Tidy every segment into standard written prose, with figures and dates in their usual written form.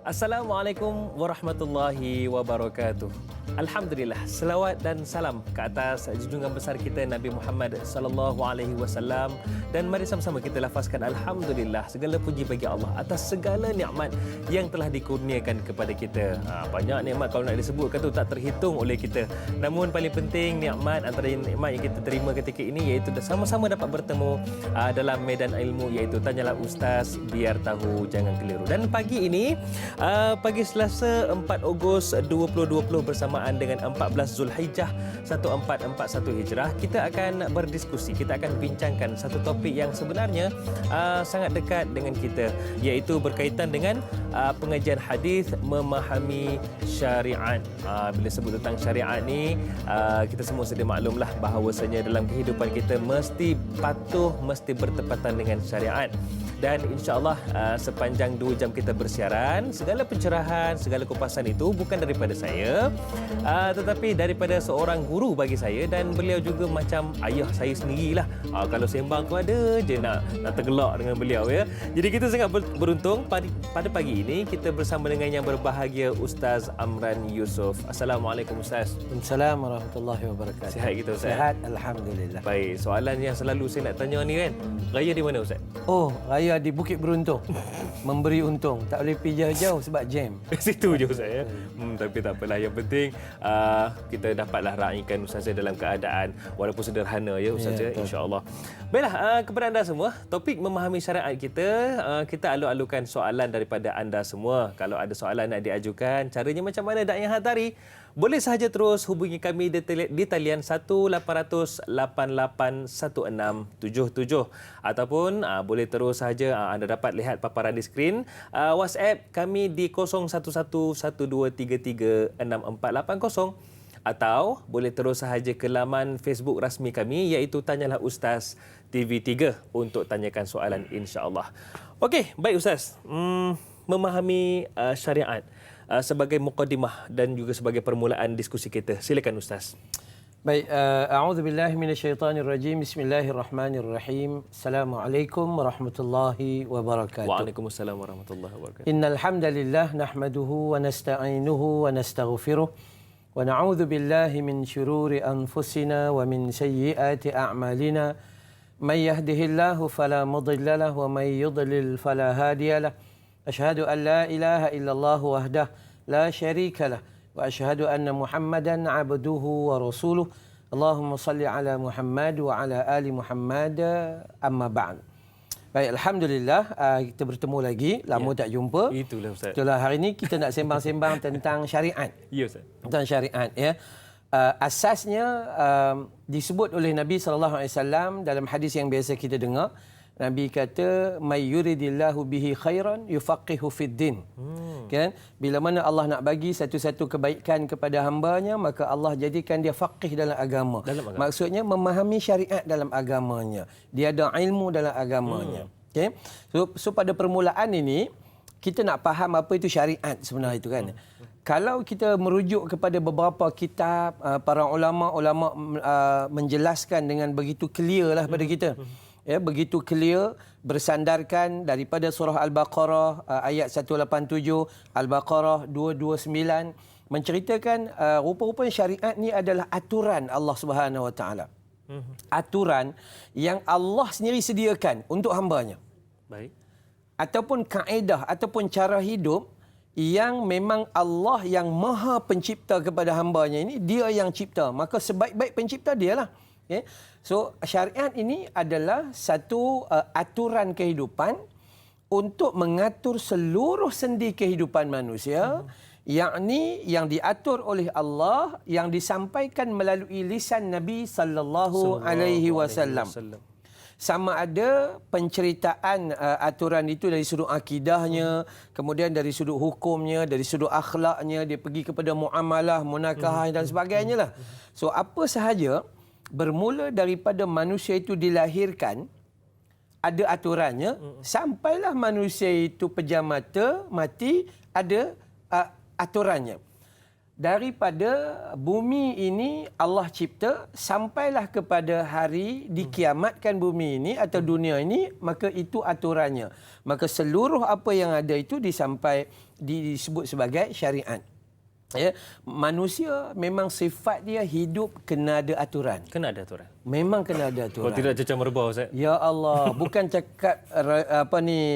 Assalamualaikum warahmatullahi wabarakatuh. Alhamdulillah, selawat dan salam ke atas junjungan besar kita Nabi Muhammad sallallahu alaihi wasallam, dan mari sama-sama kita lafazkan alhamdulillah, segala puji bagi Allah atas segala nikmat yang telah dikurniakan kepada kita. Banyak nikmat kalau nak disebutkan tu tak terhitung oleh kita. Namun paling penting nikmat antara nikmat yang kita terima ketika ini iaitu sama-sama dapat bertemu dalam medan ilmu, iaitu tanyalah ustaz biar tahu jangan keliru. Dan pagi ini pagi Selasa 4 Ogos 2020 bersamaan dengan 14 Zulhijjah 1441 Hijrah, kita akan berdiskusi, kita akan bincangkan satu topik yang sebenarnya sangat dekat dengan kita, iaitu berkaitan dengan pengajian hadis memahami syariat. Bila sebut tentang syariat ni, kita semua sedia maklumlah bahawasanya dalam kehidupan kita mesti patuh, mesti bertepatan dengan syariat. Dan insya-Allah sepanjang 2 jam kita bersiaran, segala pencerahan, segala kupasan itu bukan daripada saya, tetapi daripada seorang guru bagi saya, dan beliau juga macam ayah saya sendirilah. Kalau sembang tu ada je nak tergelak dengan beliau, ya. Jadi kita sangat beruntung pada pagi ini kita bersama dengan yang berbahagia Ustaz Amran Yusof. Assalamualaikum Ustaz. Assalamualaikum warahmatullahi wabarakatuh. Sihat kita Ustaz? Sihat, alhamdulillah. Baik, soalan yang selalu saya nak tanya ni kan, raya di mana Ustaz? Oh, raya di Bukit Beruntung. Memberi untung. Tak boleh pergi jauh-jauh sebab jam. Situ je Ustaz, ya. Tapi tak apalah, yang penting kita dapatlah raikan Ustaz dalam keadaan walaupun sederhana, ya Ustaz, ya, insya-Allah. Baiklah, kepada anda semua, topik memahami syariat kita, kita alu-alukan soalan daripada anda semua. Kalau ada soalan nak diajukan, caranya macam mana dak yang hatari? Boleh sahaja terus hubungi kami di talian 1-800-881677, ataupun boleh terus sahaja anda dapat lihat paparan di skrin WhatsApp kami di 011112336480, atau boleh terus sahaja ke laman Facebook rasmi kami, iaitu Tanyalah Ustaz TV3 untuk tanyakan soalan, insya-Allah. Okey, baik Ustaz. Memahami syariat sebagai mukadimah dan juga sebagai permulaan diskusi kita. Silakan Ustaz. Baik, a'udzubillahi minasyaitonirrajim. Bismillahirrahmanirrahim. Assalamualaikum warahmatullahi wabarakatuh. Waalaikumsalam warahmatullahi wabarakatuh. Innal hamdalillah nahmaduhu wa nasta'inuhu wa nastaghfiruh wa na'udzu billahi min shururi anfusina wa min sayyiati a'malina. May yahdihillahu fala mudilla lahu wa may yudlil fala hadiya lahu. Asyhadu an la ilaha illallah wahdah la syarika lah wa asyhadu anna Muhammadan abduhu wa rasuluh. Allahumma salli ala Muhammad wa ala ali Muhammad, amma ba'd. Baik, alhamdulillah kita bertemu lagi, lama tak jumpa. Itulah Ustaz. Itulah, hari ini kita nak sembang-sembang tentang syariat. Ya Ustaz. Tentang syariat, ya. Asasnya disebut oleh Nabi sallallahu alaihi wasallam dalam hadis yang biasa kita dengar. Nabi kata, may yuridillahu bihi khairan yufaqihu fid din. Kan? Bila mana Allah nak bagi satu-satu kebaikan kepada hamba-Nya, maka Allah jadikan dia faqih dalam agama. Maksudnya memahami syariat dalam agamanya. Dia ada ilmu dalam agamanya. Okay? So pada permulaan ini kita nak faham apa itu syariat sebenarnya itu kan. Kalau kita merujuk kepada beberapa kitab, para ulama-ulama menjelaskan dengan begitu clear lah pada kita. Ya, begitu clear, bersandarkan daripada surah Al-Baqarah ayat 187, Al-Baqarah 229, menceritakan rupa-rupanya syariat ni adalah aturan Allah Subhanahu Wa Taala. Aturan yang Allah sendiri sediakan untuk hamba-Nya. Baik. Ataupun kaedah ataupun cara hidup yang memang Allah yang Maha Pencipta kepada hamba-Nya ini, dia yang cipta. Maka sebaik-baik pencipta dialah. Okay. So syariat ini adalah satu aturan kehidupan untuk mengatur seluruh sendi kehidupan manusia, yakni yang diatur oleh Allah, yang disampaikan melalui lisan Nabi sallallahu alaihi wasallam. Sama ada penceritaan aturan itu dari sudut akidahnya, kemudian dari sudut hukumnya, dari sudut akhlaknya, dia pergi kepada muamalah, munakahah dan sebagainya lah. So apa sahaja bermula daripada manusia itu dilahirkan, ada aturannya, sampailah manusia itu pejam mata, mati, ada aturannya. daripada bumi ini Allah cipta sampailah kepada hari dikiamatkan bumi ini atau dunia ini, maka itu aturannya. Maka seluruh apa yang ada itu disebut sebagai syariat. Ya, manusia memang sifat dia hidup kena ada aturan. Kena ada aturan. Memang kena ada aturan. Kalau tidak cecah merbau, Ustaz. Ya Allah, bukan cakap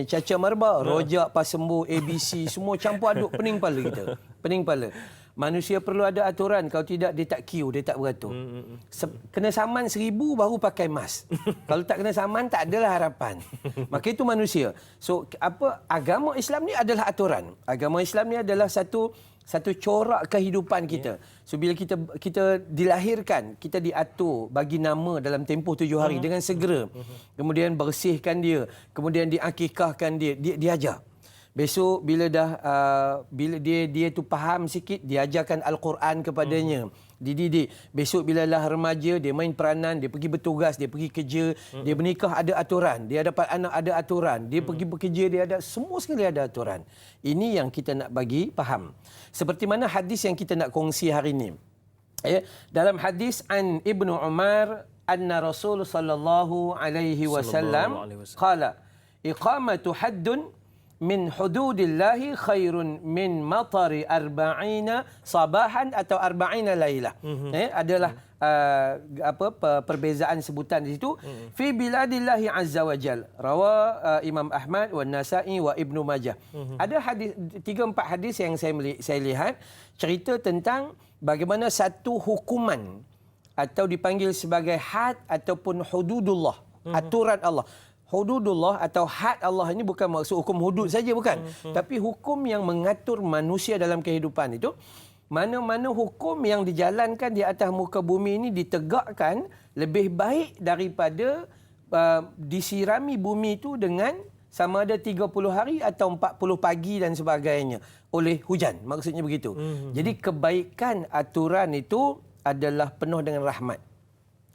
cacah merbau, rojak, pasembu, ABC semua campur aduk pening kepala kita. Pening kepala. Manusia perlu ada aturan, kalau tidak dia tak queue, dia tak beratur. Kena saman 1000 baru pakai mask. Kalau tak kena saman tak adalah harapan. Maka itu manusia. So agama Islam ni adalah aturan. Agama Islam ni adalah satu corak kehidupan kita. So bila kita dilahirkan, kita diatur, bagi nama dalam tempoh 7 hari dengan segera. Kemudian bersihkan dia, kemudian diakikahkan dia, diajar. Besok bila dia tu faham sikit, diajarkan Al-Quran kepadanya, dididik. Besok bila lah remaja, dia main peranan, dia pergi bertugas, dia pergi kerja, dia bernikah ada aturan, dia dapat anak ada aturan, dia pergi bekerja, dia ada semua sekali ada aturan. Ini yang kita nak bagi faham. Seperti mana hadis yang kita nak kongsi hari ini. Ya, dalam hadis an Ibnu Umar anna Rasul sallallahu alaihi wasallam qala iqamatu haddun min hududillahi khairun min matari arba'ina sabahan atau arba'ina laylah. Adalah perbezaan sebutan di situ. Fi biladillahi azza wa jal. Rawa Imam Ahmad wa Nasa'i wa Ibnu Majah. Ada hadis 3-4 hadis yang saya lihat cerita tentang bagaimana satu hukuman atau dipanggil sebagai had ataupun hududullah, aturan Allah. Hududullah atau had Allah ini bukan maksud hukum hudud saja, bukan. Tapi hukum yang mengatur manusia dalam kehidupan itu. Mana-mana hukum yang dijalankan di atas muka bumi ini ditegakkan lebih baik daripada disirami bumi itu dengan sama ada 30 hari atau 40 pagi dan sebagainya oleh hujan. Maksudnya begitu. Jadi kebaikan aturan itu adalah penuh dengan rahmat.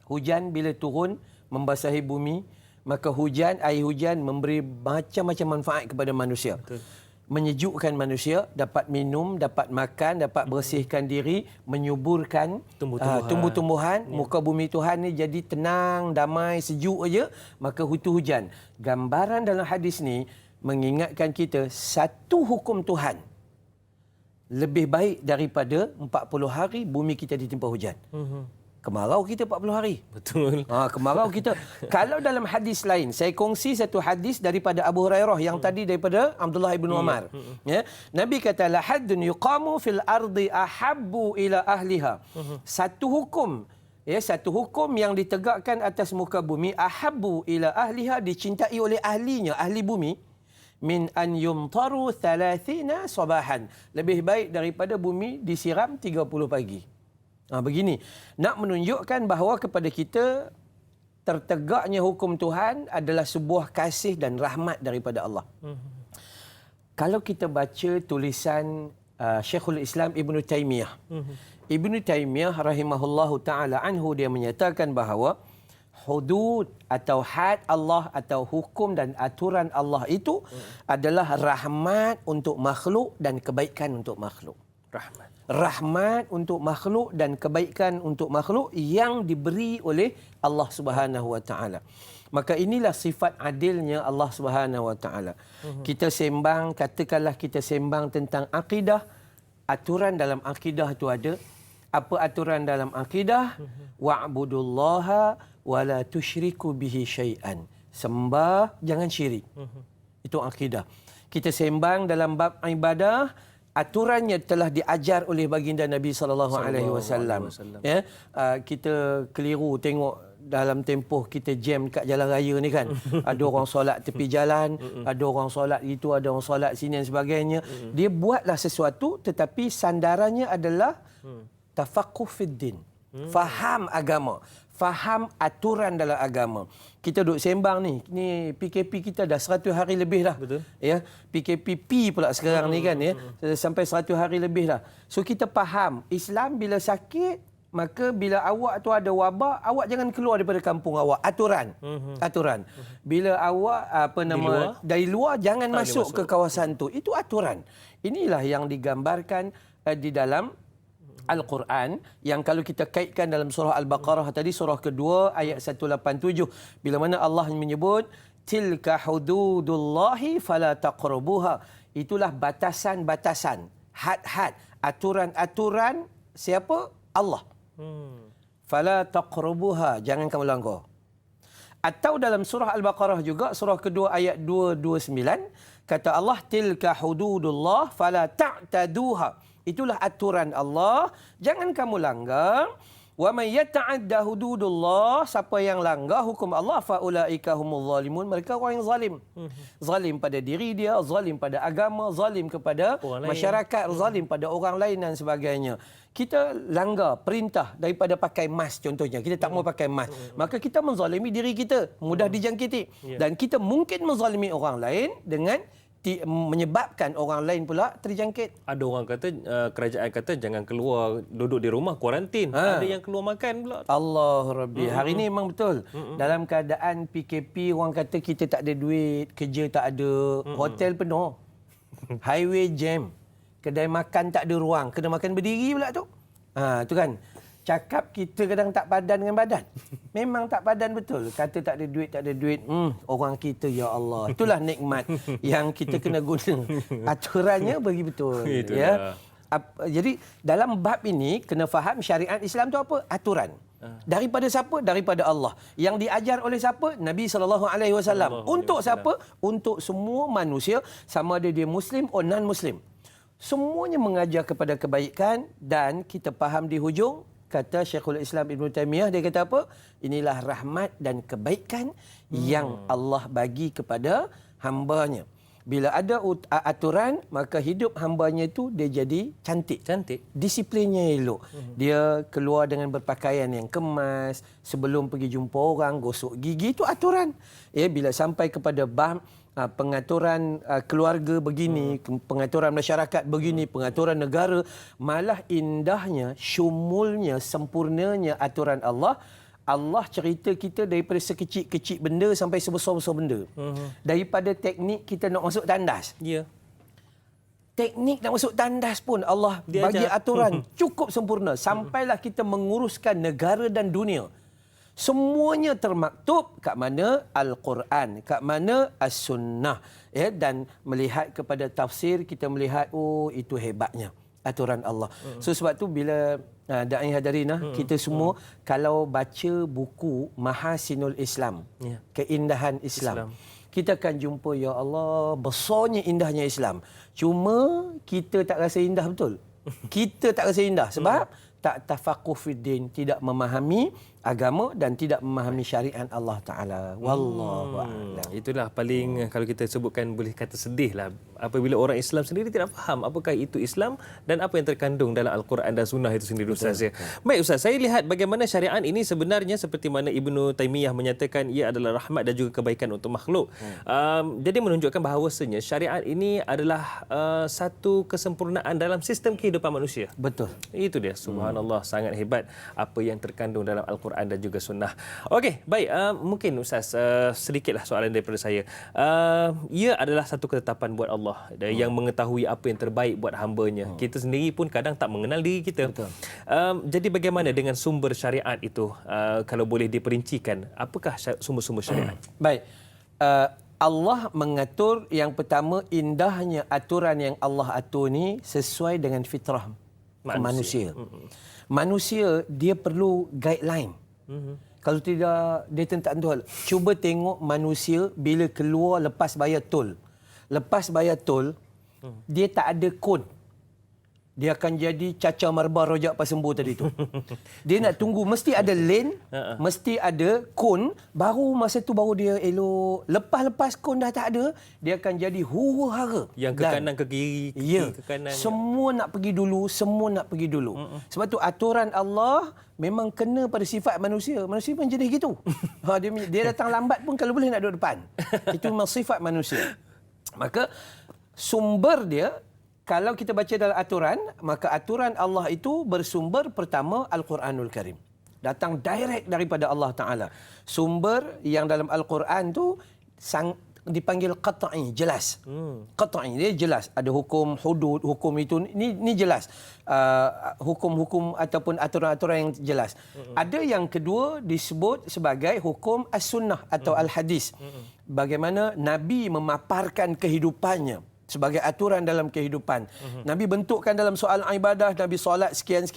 Hujan bila turun membasahi bumi, maka air hujan memberi macam-macam manfaat kepada manusia. Betul. Menyejukkan manusia, dapat minum, dapat makan, dapat bersihkan diri, menyuburkan tumbuh-tumbuhan. Muka bumi Tuhan ni jadi tenang, damai, sejuk aja. Maka hujan. Gambaran dalam hadis ni mengingatkan kita satu hukum Tuhan lebih baik daripada 40 hari bumi kita ditimpa hujan. Kemarau kita 40 hari. Betul. Kemarau kita. Kalau dalam hadis lain, saya kongsi satu hadis daripada Abu Hurairah yang tadi daripada Abdullah ibn Umar. Ya. Nabi kata la haddun yuqamu fil ardi ahabbu ila ahliha. Satu hukum yang ditegakkan atas muka bumi ahabbu ila ahliha, dicintai oleh ahlinya, ahli bumi, min an yumtaru 30 sabahan. Lebih baik daripada bumi disiram 30 pagi. Begini, nak menunjukkan bahawa kepada kita tertegaknya hukum Tuhan adalah sebuah kasih dan rahmat daripada Allah. Kalau kita baca tulisan Syekhul Islam Ibn Taymiyah. Ibn Taymiyah rahimahullahu ta'ala anhu, dia menyatakan bahawa hudud atau had Allah atau hukum dan aturan Allah itu adalah rahmat untuk makhluk dan kebaikan untuk makhluk. Rahmat untuk makhluk dan kebaikan untuk makhluk yang diberi oleh Allah Subhanahu wa taala. Maka inilah sifat adilnya Allah Subhanahu wa taala. Kita sembang, katakanlah kita sembang tentang akidah, aturan dalam akidah itu ada. Apa aturan dalam akidah? Wa'budullaha wa la tusyriku bihi syai'an. Sembah, jangan syirik. Itu akidah. Kita sembang dalam bab ibadah, aturannya telah diajar oleh baginda Nabi sallallahu alaihi wasallam. Ya, kita keliru tengok dalam tempoh kita jam dekat jalan raya ni kan. Ada orang solat tepi jalan, ada orang solat itu, ada orang solat sini dan sebagainya. Dia buatlah sesuatu tetapi sandarannya adalah tafaqquh fid din. Faham agama, faham aturan dalam agama. Kita duduk sembang ni PKP kita dah 100 hari lebih dah. Betul. Ya, PKP pula sekarang ni kan ya. Sampai 100 hari lebih dah. So kita faham, Islam bila sakit, maka bila awak tu ada wabak, awak jangan keluar daripada kampung awak. Aturan. Aturan. Bila awak dari luar jangan masuk ke kawasan tu. Itu aturan. Inilah yang digambarkan di dalam Al-Quran yang kalau kita kaitkan dalam surah Al-Baqarah tadi, surah kedua ayat 187, bila mana Allah menyebut tilka hududullahi fala taqrabuha, itulah batasan-batasan, had-had, aturan-aturan siapa? Allah. Fala taqrabuha, jangan kamu langgar. Atau dalam surah Al-Baqarah juga, surah kedua ayat 229, kata Allah tilka hududullah fala ta'taduha. Itulah aturan Allah, jangan kamu langgar. Wa may yata'adda hududullah, siapa yang langgar hukum Allah, fa ulaika humul zalimun, mereka orang yang zalim. Zalim pada diri dia, zalim pada agama, zalim kepada masyarakat, zalim pada orang lain dan sebagainya. Kita langgar perintah daripada pakai mask contohnya, kita tak mau pakai mask, maka kita menzalimi diri kita, mudah dijangkiti. Dan kita mungkin menzalimi orang lain dengan menyebabkan orang lain pula terjangkit. Ada orang kata, kerajaan kata jangan keluar, duduk di rumah, kuarantin. Ada yang keluar makan pula. Allah Rabbi. Hari ini memang betul. Dalam keadaan PKP, orang kata kita tak ada duit, kerja tak ada, hotel penuh, highway jam, kedai makan tak ada ruang, kena makan berdiri pula tu. Tu kan. Cakap kita kadang tak padan dengan badan. Memang tak padan betul. Kata tak ada duit, tak ada duit. Orang kita, ya Allah. Itulah nikmat yang kita kena guna. Aturannya bagi betul. Ya. Jadi dalam bab ini, kena faham syariat Islam tu apa? Aturan. Daripada siapa? Daripada Allah. Yang diajar oleh siapa? Nabi SAW. Untuk siapa? Untuk semua manusia, sama ada dia Muslim atau non-Muslim. Semuanya mengajar kepada kebaikan, dan kita faham di hujung, kata Syekhul Islam Ibn Taymiyah, dia kata apa? Inilah rahmat dan kebaikan yang Allah bagi kepada hambanya. Bila ada aturan, maka hidup hambanya itu dia jadi cantik. Disiplinnya elok. Dia keluar dengan berpakaian yang kemas, sebelum pergi jumpa orang, gosok gigi, itu aturan. Bila sampai kepada bab pengaturan keluarga begini, pengaturan masyarakat begini, pengaturan negara, malah indahnya, syumulnya, sempurnanya aturan Allah. Allah cerita kita daripada sekecil-kecil benda sampai sebesar-besar benda. Daripada teknik kita nak masuk tandas. Teknik nak masuk tandas pun Allah bagi aturan cukup sempurna. Sampailah kita menguruskan negara dan dunia. Semuanya termaktub kat mana Al-Quran, kat mana As-Sunnah. Dan melihat kepada tafsir, kita melihat, oh itu hebatnya aturan Allah. So sebab tu bila da'i hadirin, kita semua kalau baca buku Mahasinul Islam, keindahan Islam, kita akan jumpa, ya Allah, besarnya indahnya Islam. Cuma kita tak rasa indah betul. Kita tak rasa indah sebab tak tafaqquh fiddin, tidak memahami agama dan tidak memahami syariat Allah Ta'ala. Wallahu a'lam. Itulah paling, kalau kita sebutkan, boleh kata sedih lah apabila orang Islam sendiri tidak faham apakah itu Islam dan apa yang terkandung dalam Al-Quran dan Sunnah itu sendiri, Ustaz. Baik Ustaz, saya lihat bagaimana syariat ini sebenarnya seperti mana Ibnu Taymiyah menyatakan ia adalah rahmat dan juga kebaikan untuk makhluk. Jadi menunjukkan bahawasanya syariat ini adalah satu kesempurnaan dalam sistem kehidupan manusia. Betul. Itu dia, subhanallah, sangat hebat apa yang terkandung dalam Al-Quran dan juga Sunnah. Okey, baik. Mungkin Ustaz, sedikitlah soalan daripada saya. Ia adalah satu ketetapan buat Allah yang mengetahui apa yang terbaik buat hamba-Nya. Kita sendiri pun kadang tak mengenal diri kita. Jadi bagaimana dengan sumber syariat itu? Kalau boleh diperincikan, apakah sumber-sumber syariat? Baik. Allah mengatur, yang pertama, indahnya aturan yang Allah atur ni sesuai dengan fitrah manusia. Manusia dia perlu guideline. Kalau tidak, dia tak tahu. Cuba tengok manusia bila keluar lepas bayar tol. Lepas bayar tol, dia tak ada kon. Dia akan jadi caca marbar rojak pasembu tadi tu. Dia nak tunggu, mesti ada lane, mesti ada kon, baru masa tu baru dia elok. Lepas kon dah tak ada, dia akan jadi huru-hara. Yang ke kanan, ke kiri, ke kanan. Semua nak pergi dulu, semua nak pergi dulu. Sebab tu aturan Allah memang kena pada sifat manusia. Manusia pun jadi gitu. Dia datang lambat pun kalau boleh nak duduk depan. Itu memang sifat manusia. Maka sumber dia, kalau kita baca dalam aturan, maka aturan Allah itu bersumber pertama Al-Quranul Karim. Datang direct daripada Allah Ta'ala. Sumber yang dalam Al-Quran tu dipanggil qat'i, jelas. Qat'i dia jelas, ada hukum hudud, hukum itu ni jelas. Hukum-hukum ataupun aturan-aturan yang jelas. Ada yang kedua disebut sebagai hukum as-sunnah atau al-hadis. Bagaimana Nabi memaparkan kehidupannya sebagai aturan dalam kehidupan. Nabi bentukkan dalam soal ibadah, Nabi solat sekian,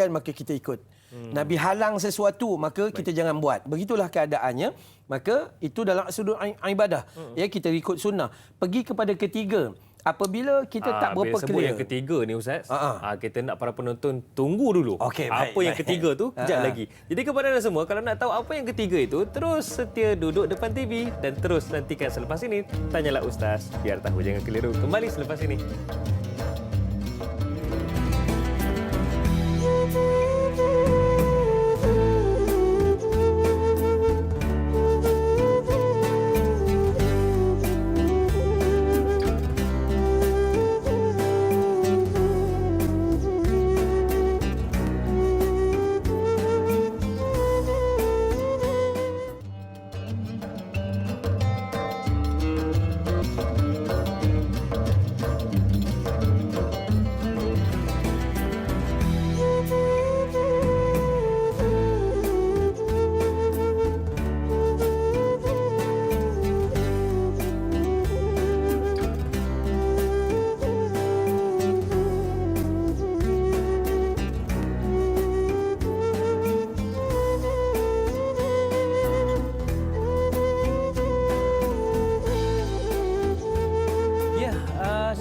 maka kita ikut. Nabi halang sesuatu, maka kita jangan buat. Begitulah keadaannya. Maka itu dalam sudut ibadah. Ya, kita ikut sunnah. Pergi kepada ketiga. Apabila kita tak berapa sebut clear. yang ketiga ni Ustaz, kita nak para penonton tunggu dulu. Okey, apa yang ketiga tu, kejap lagi. Jadi kepada anda semua, kalau nak tahu apa yang ketiga itu, terus setia duduk depan TV dan terus nantikan selepas ini. Tanyalah Ustaz, biar tahu jangan keliru. Kembali selepas ini.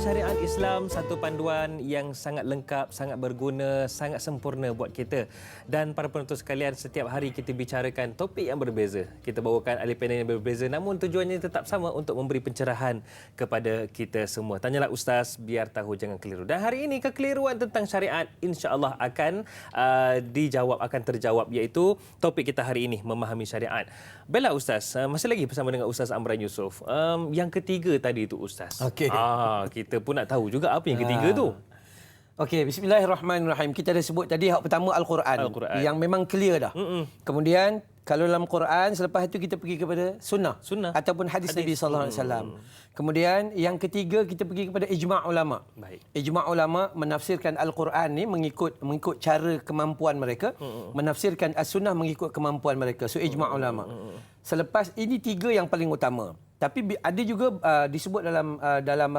Syariat Islam satu panduan yang sangat lengkap, sangat berguna, sangat sempurna buat kita. Dan para penonton sekalian, setiap hari kita bicarakan topik yang berbeza. Kita bawakan ahli panel yang berbeza, namun tujuannya tetap sama, untuk memberi pencerahan kepada kita semua. Tanyalah Ustaz, biar tahu jangan keliru. Dan hari ini kekeliruan tentang syariat insya-Allah akan dijawab, akan terjawab, iaitu topik kita hari ini, memahami syariat. Baiklah Ustaz, masih lagi bersama dengan Ustaz Amran Yusof. Yang ketiga tadi itu Ustaz. Okey. Kita pun nak tahu juga apa yang ketiga tu. Okey, bismillahirrahmanirrahim. Kita dah sebut tadi hak pertama Al-Quran. Yang memang clear dah. Kemudian kalau dalam Quran, selepas itu kita pergi kepada sunnah. Ataupun hadis Nabi sallallahu alaihi wasallam. Kemudian yang ketiga kita pergi kepada ijma' ulama. Baik. Ijma' ulama menafsirkan Al-Quran ni mengikut cara kemampuan mereka, menafsirkan As-Sunnah mengikut kemampuan mereka. So ijma' ulama. Selepas ini tiga yang paling utama. Tapi ada juga disebut dalam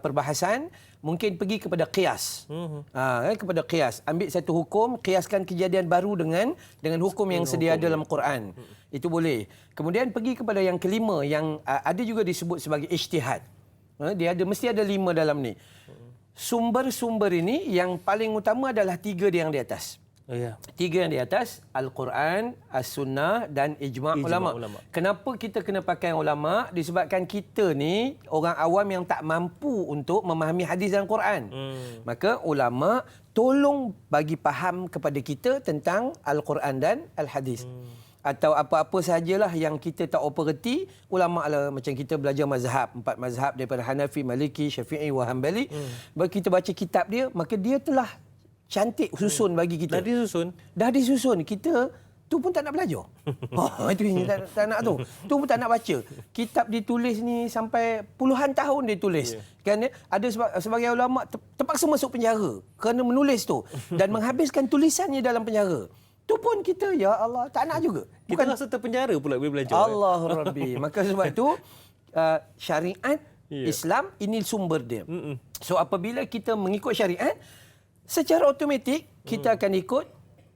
perbahasan, mungkin pergi kepada qiyas. Kepada qiyas. Ambil satu hukum, qiyaskan kejadian baru dengan hukum yang sedia ada dalam Quran. Itu boleh. Kemudian pergi kepada yang kelima, yang ada juga disebut sebagai ijtihad. Mesti ada 5 dalam ni. Sumber-sumber ini yang paling utama adalah 3 yang di atas. 3 yang di atas, Al-Quran, As-Sunnah dan Ijma' ulama. Kenapa kita kena pakai ulama? Disebabkan kita ni orang awam yang tak mampu untuk memahami hadis dan Quran. Maka ulama tolong bagi faham kepada kita tentang Al-Quran dan Al-Hadis. Atau apa-apa sahajalah yang kita tak operati, ulama lah, macam kita belajar mazhab, 4 mazhab daripada Hanafi, Maliki, Syafi'i, Hanbali. Bila kita baca kitab dia, maka dia telah cantik susun bagi kita. Dah disusun. Kita tu pun tak nak belajar. Itu yang tak nak tu. Tu pun tak nak baca. Kitab ditulis ni sampai puluhan tahun dia tulis. Kan ada sebagai ulama terpaksa masuk penjara kerana menulis tu dan menghabiskan tulisannya dalam penjara. Tu pun kita, ya Allah, tak nak juga. Bukan rasa terpenjara pula bila belajar. Allah Rabbi. Maka sebab tu syariat Islam ini sumber dia. So apabila kita mengikut syariat, secara automatik kita akan ikut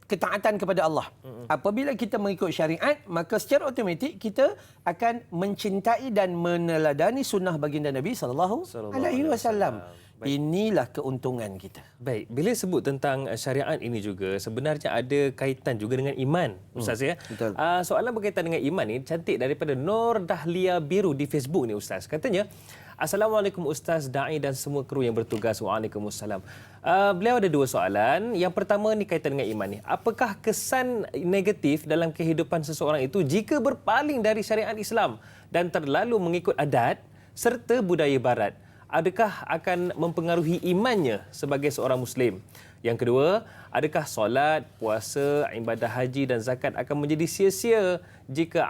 ketaatan kepada Allah. Apabila kita mengikut syariat, maka secara automatik kita akan mencintai dan meneladani sunnah baginda Nabi sallallahu alaihi wasallam. Inilah keuntungan kita. Baik, bila sebut tentang syariat ini juga, sebenarnya ada kaitan juga dengan iman, Ustaz ya. Betul. Soalan berkaitan dengan iman ni cantik daripada Nur Dahlia Biru di Facebook ni Ustaz. Katanya, Assalamualaikum Ustaz, Da'i dan semua kru yang bertugas. Waalaikumsalam. Beliau ada 2 soalan. Yang pertama ni kaitan dengan iman ni. Apakah kesan negatif dalam kehidupan seseorang itu jika berpaling dari syariat Islam dan terlalu mengikut adat serta budaya barat? Adakah akan mempengaruhi imannya sebagai seorang Muslim? Yang kedua, adakah solat, puasa, ibadah haji dan zakat akan menjadi sia-sia jika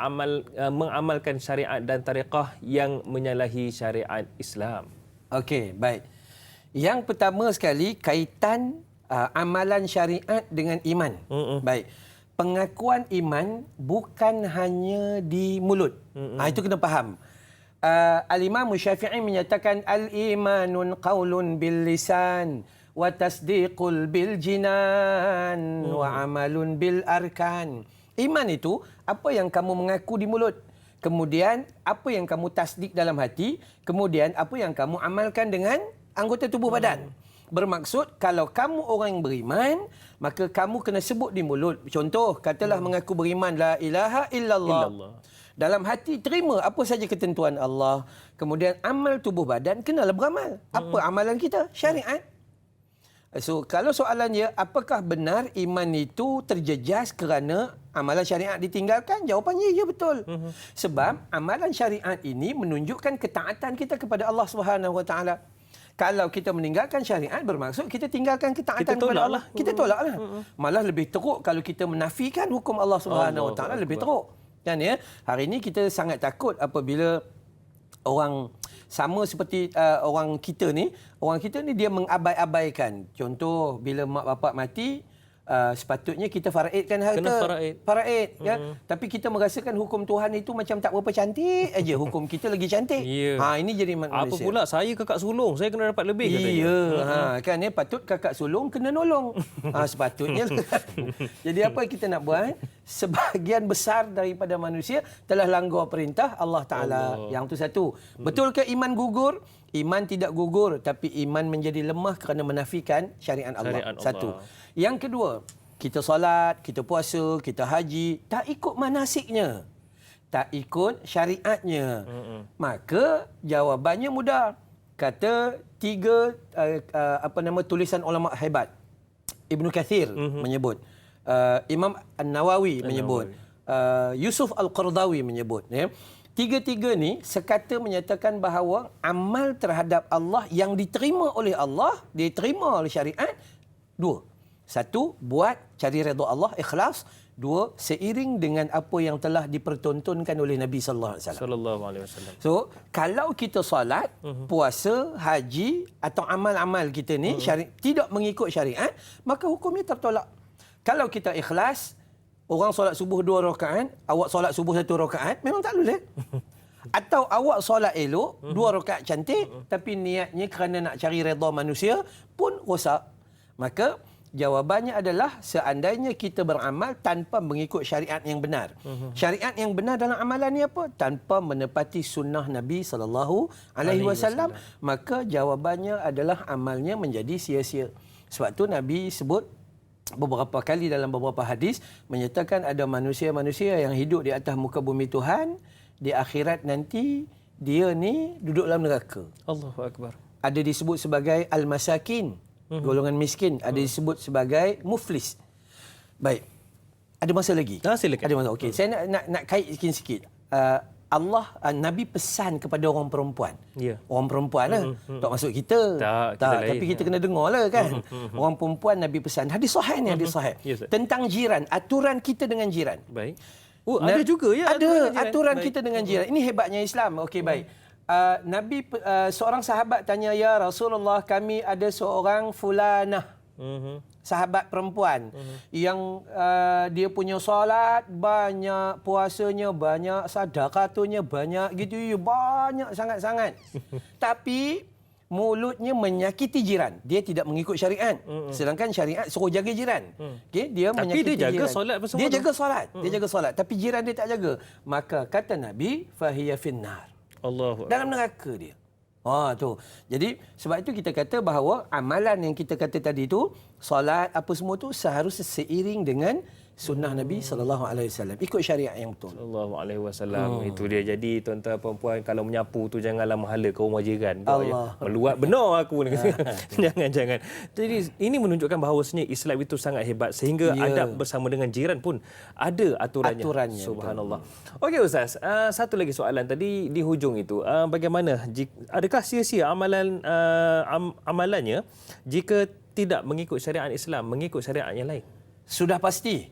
mengamalkan syariat dan tariqah yang menyalahi syariat Islam? Okey, baik. Yang pertama sekali, kaitan amalan syariat dengan iman. Baik. Pengakuan iman bukan hanya di mulut. Itu kena faham. Al-Imam Syafi'i menyatakan al-imanun qaulun bil lisan wa tasdiqul bil jinan wa amalun bil arkan. Iman itu apa yang kamu mengaku di mulut, kemudian apa yang kamu tasdik dalam hati, kemudian apa yang kamu amalkan dengan anggota tubuh badan. Bermaksud kalau kamu orang yang beriman, maka kamu kena sebut di mulut. Contoh, katalah mengaku beriman la ilaha illallah. Dalam hati terima apa saja ketentuan Allah. Kemudian amal tubuh badan kenalah beramal. Apa amalan kita? Syariat. So, kalau soalannya apakah benar iman itu terjejas kerana amalan syariat ditinggalkan? Jawapannya ya, betul. Sebab amalan syariat ini menunjukkan ketaatan kita kepada Allah Subhanahu Wa Taala. Kalau kita meninggalkan syariat bermaksud kita tinggalkan ketaatan kepada Allah. Kita tolaklah. Malah lebih teruk kalau kita menafikan hukum Allah Subhanahu Wa Taala, lebih teruk. Kan ya? Hari ini kita sangat takut apabila orang sama seperti orang kita ni dia mengabai-abaikan. Contoh, bila mak bapak mati, sepatutnya kita faraidkan harta. Kena faraid. Ya? Tapi kita merasakan hukum Tuhan itu macam tak berapa cantik aja. Hukum kita lagi cantik. Ini jadi manusia. Apa pula saya kakak sulung, saya kena dapat lebih katanya. Kan ya, patut kakak sulung kena nolong. Sepatutnya. Jadi apa kita nak buat? Sebahagian besar daripada manusia telah langgar perintah Allah Taala. Yang tu satu. Betul ke iman gugur? Iman tidak gugur, tapi iman menjadi lemah kerana menafikan syariat Allah. Satu. Yang kedua, kita solat, kita puasa, kita haji, tak ikut manasiknya, tak ikut syariatnya. Maka jawabannya mudah. Kata tiga tulisan ulama hebat. Ibnu Kathir menyebut, Imam An-Nawawi menyebut, Yusuf Al-Qardawi menyebut, ya. Tiga-tiga ni sekata menyatakan bahawa amal terhadap Allah yang diterima oleh Allah, diterima oleh syariat, dua. Satu, buat cari redha Allah, ikhlas. Dua, seiring dengan apa yang telah dipertontonkan oleh Nabi sallallahu alaihi wasallam. So, kalau kita solat, puasa, haji atau amal-amal kita ni tidak mengikut syariat, maka hukumnya tertolak. Kalau kita ikhlas, orang solat subuh 2 rakaat, awak solat subuh 1 rakaat, memang tak boleh. Atau awak solat elok, 2 rakaat cantik, tapi niatnya kerana nak cari redha manusia pun rosak. Maka jawabannya adalah seandainya kita beramal tanpa mengikut syariat yang benar. Syariat yang benar dalam amalan ni apa? Tanpa menepati sunnah Nabi SAW, maka jawabannya adalah amalnya menjadi sia-sia. Sebab tu Nabi sebut beberapa kali dalam beberapa hadis menyatakan ada manusia-manusia yang hidup di atas muka bumi Tuhan, di akhirat nanti dia ni duduk dalam neraka. Allahu Akbar. Ada disebut sebagai al-masakin, golongan miskin, ada disebut sebagai muflis. Baik. Ada masa lagi? Silakan. Ada masa. Okey, saya nak kaitkan sikit. Nabi pesan kepada orang perempuan. Orang perempuan lah. Tak masuk kita. Tak, tapi kita kena dengar lah kan. Orang perempuan Nabi pesan. Hadis sahih ni, hadis sahih. Tentang jiran, aturan kita dengan jiran. Baik. Ada juga ya? Ada aturan kita dengan jiran. Ini hebatnya Islam. Okey, baik. Nabi, seorang sahabat tanya, ya Rasulullah, kami ada seorang fulanah. Sahabat perempuan yang dia punya solat banyak, puasanya banyak, sedekahnya banyak gitu, banyak sangat-sangat. Tapi mulutnya menyakiti jiran. Dia tidak mengikut syariat. Sedangkan syariat suruh jaga jiran. Okay? Dia tapi menyakiti dia jaga jiran. solat apa semua. Dia jaga solat. Dia jaga solat, tapi jiran dia tak jaga. Maka kata Nabi, fahiya finnar. Dalam neraka dia. Tu. Jadi sebab itu kita kata bahawa amalan yang kita kata tadi tu, solat apa semua tu seharusnya seiring dengan sunnah Nabi SAW. Ikut syariat yang betul. Sallallahu alaihi wasallam. Itu dia. Jadi tuan-tuan puan-puan, kalau menyapu tu janganlah menghala ke rumah jiran. Allah. Meluat benar aku ni. Jangan. Jadi ini menunjukkan bahawasanya Islam itu sangat hebat sehingga adab bersama dengan jiran pun ada aturannya. Subhanallah. Okey Ustaz, satu lagi soalan tadi di hujung itu. Bagaimana adakah sia-sia amalannya jika tidak mengikut syariat Islam, mengikut syariat yang lain? Sudah pasti.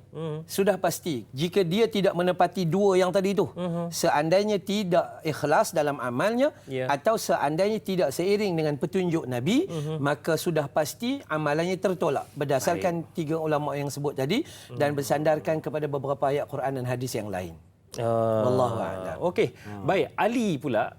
Sudah pasti. Jika dia tidak menepati dua yang tadi itu, seandainya tidak ikhlas dalam amalnya atau seandainya tidak seiring dengan petunjuk Nabi, maka sudah pasti amalannya tertolak berdasarkan tiga ulama yang sebut tadi dan bersandarkan kepada beberapa ayat Quran dan hadis yang lain. Wallahu a'lam. Okey. Baik, Ali pula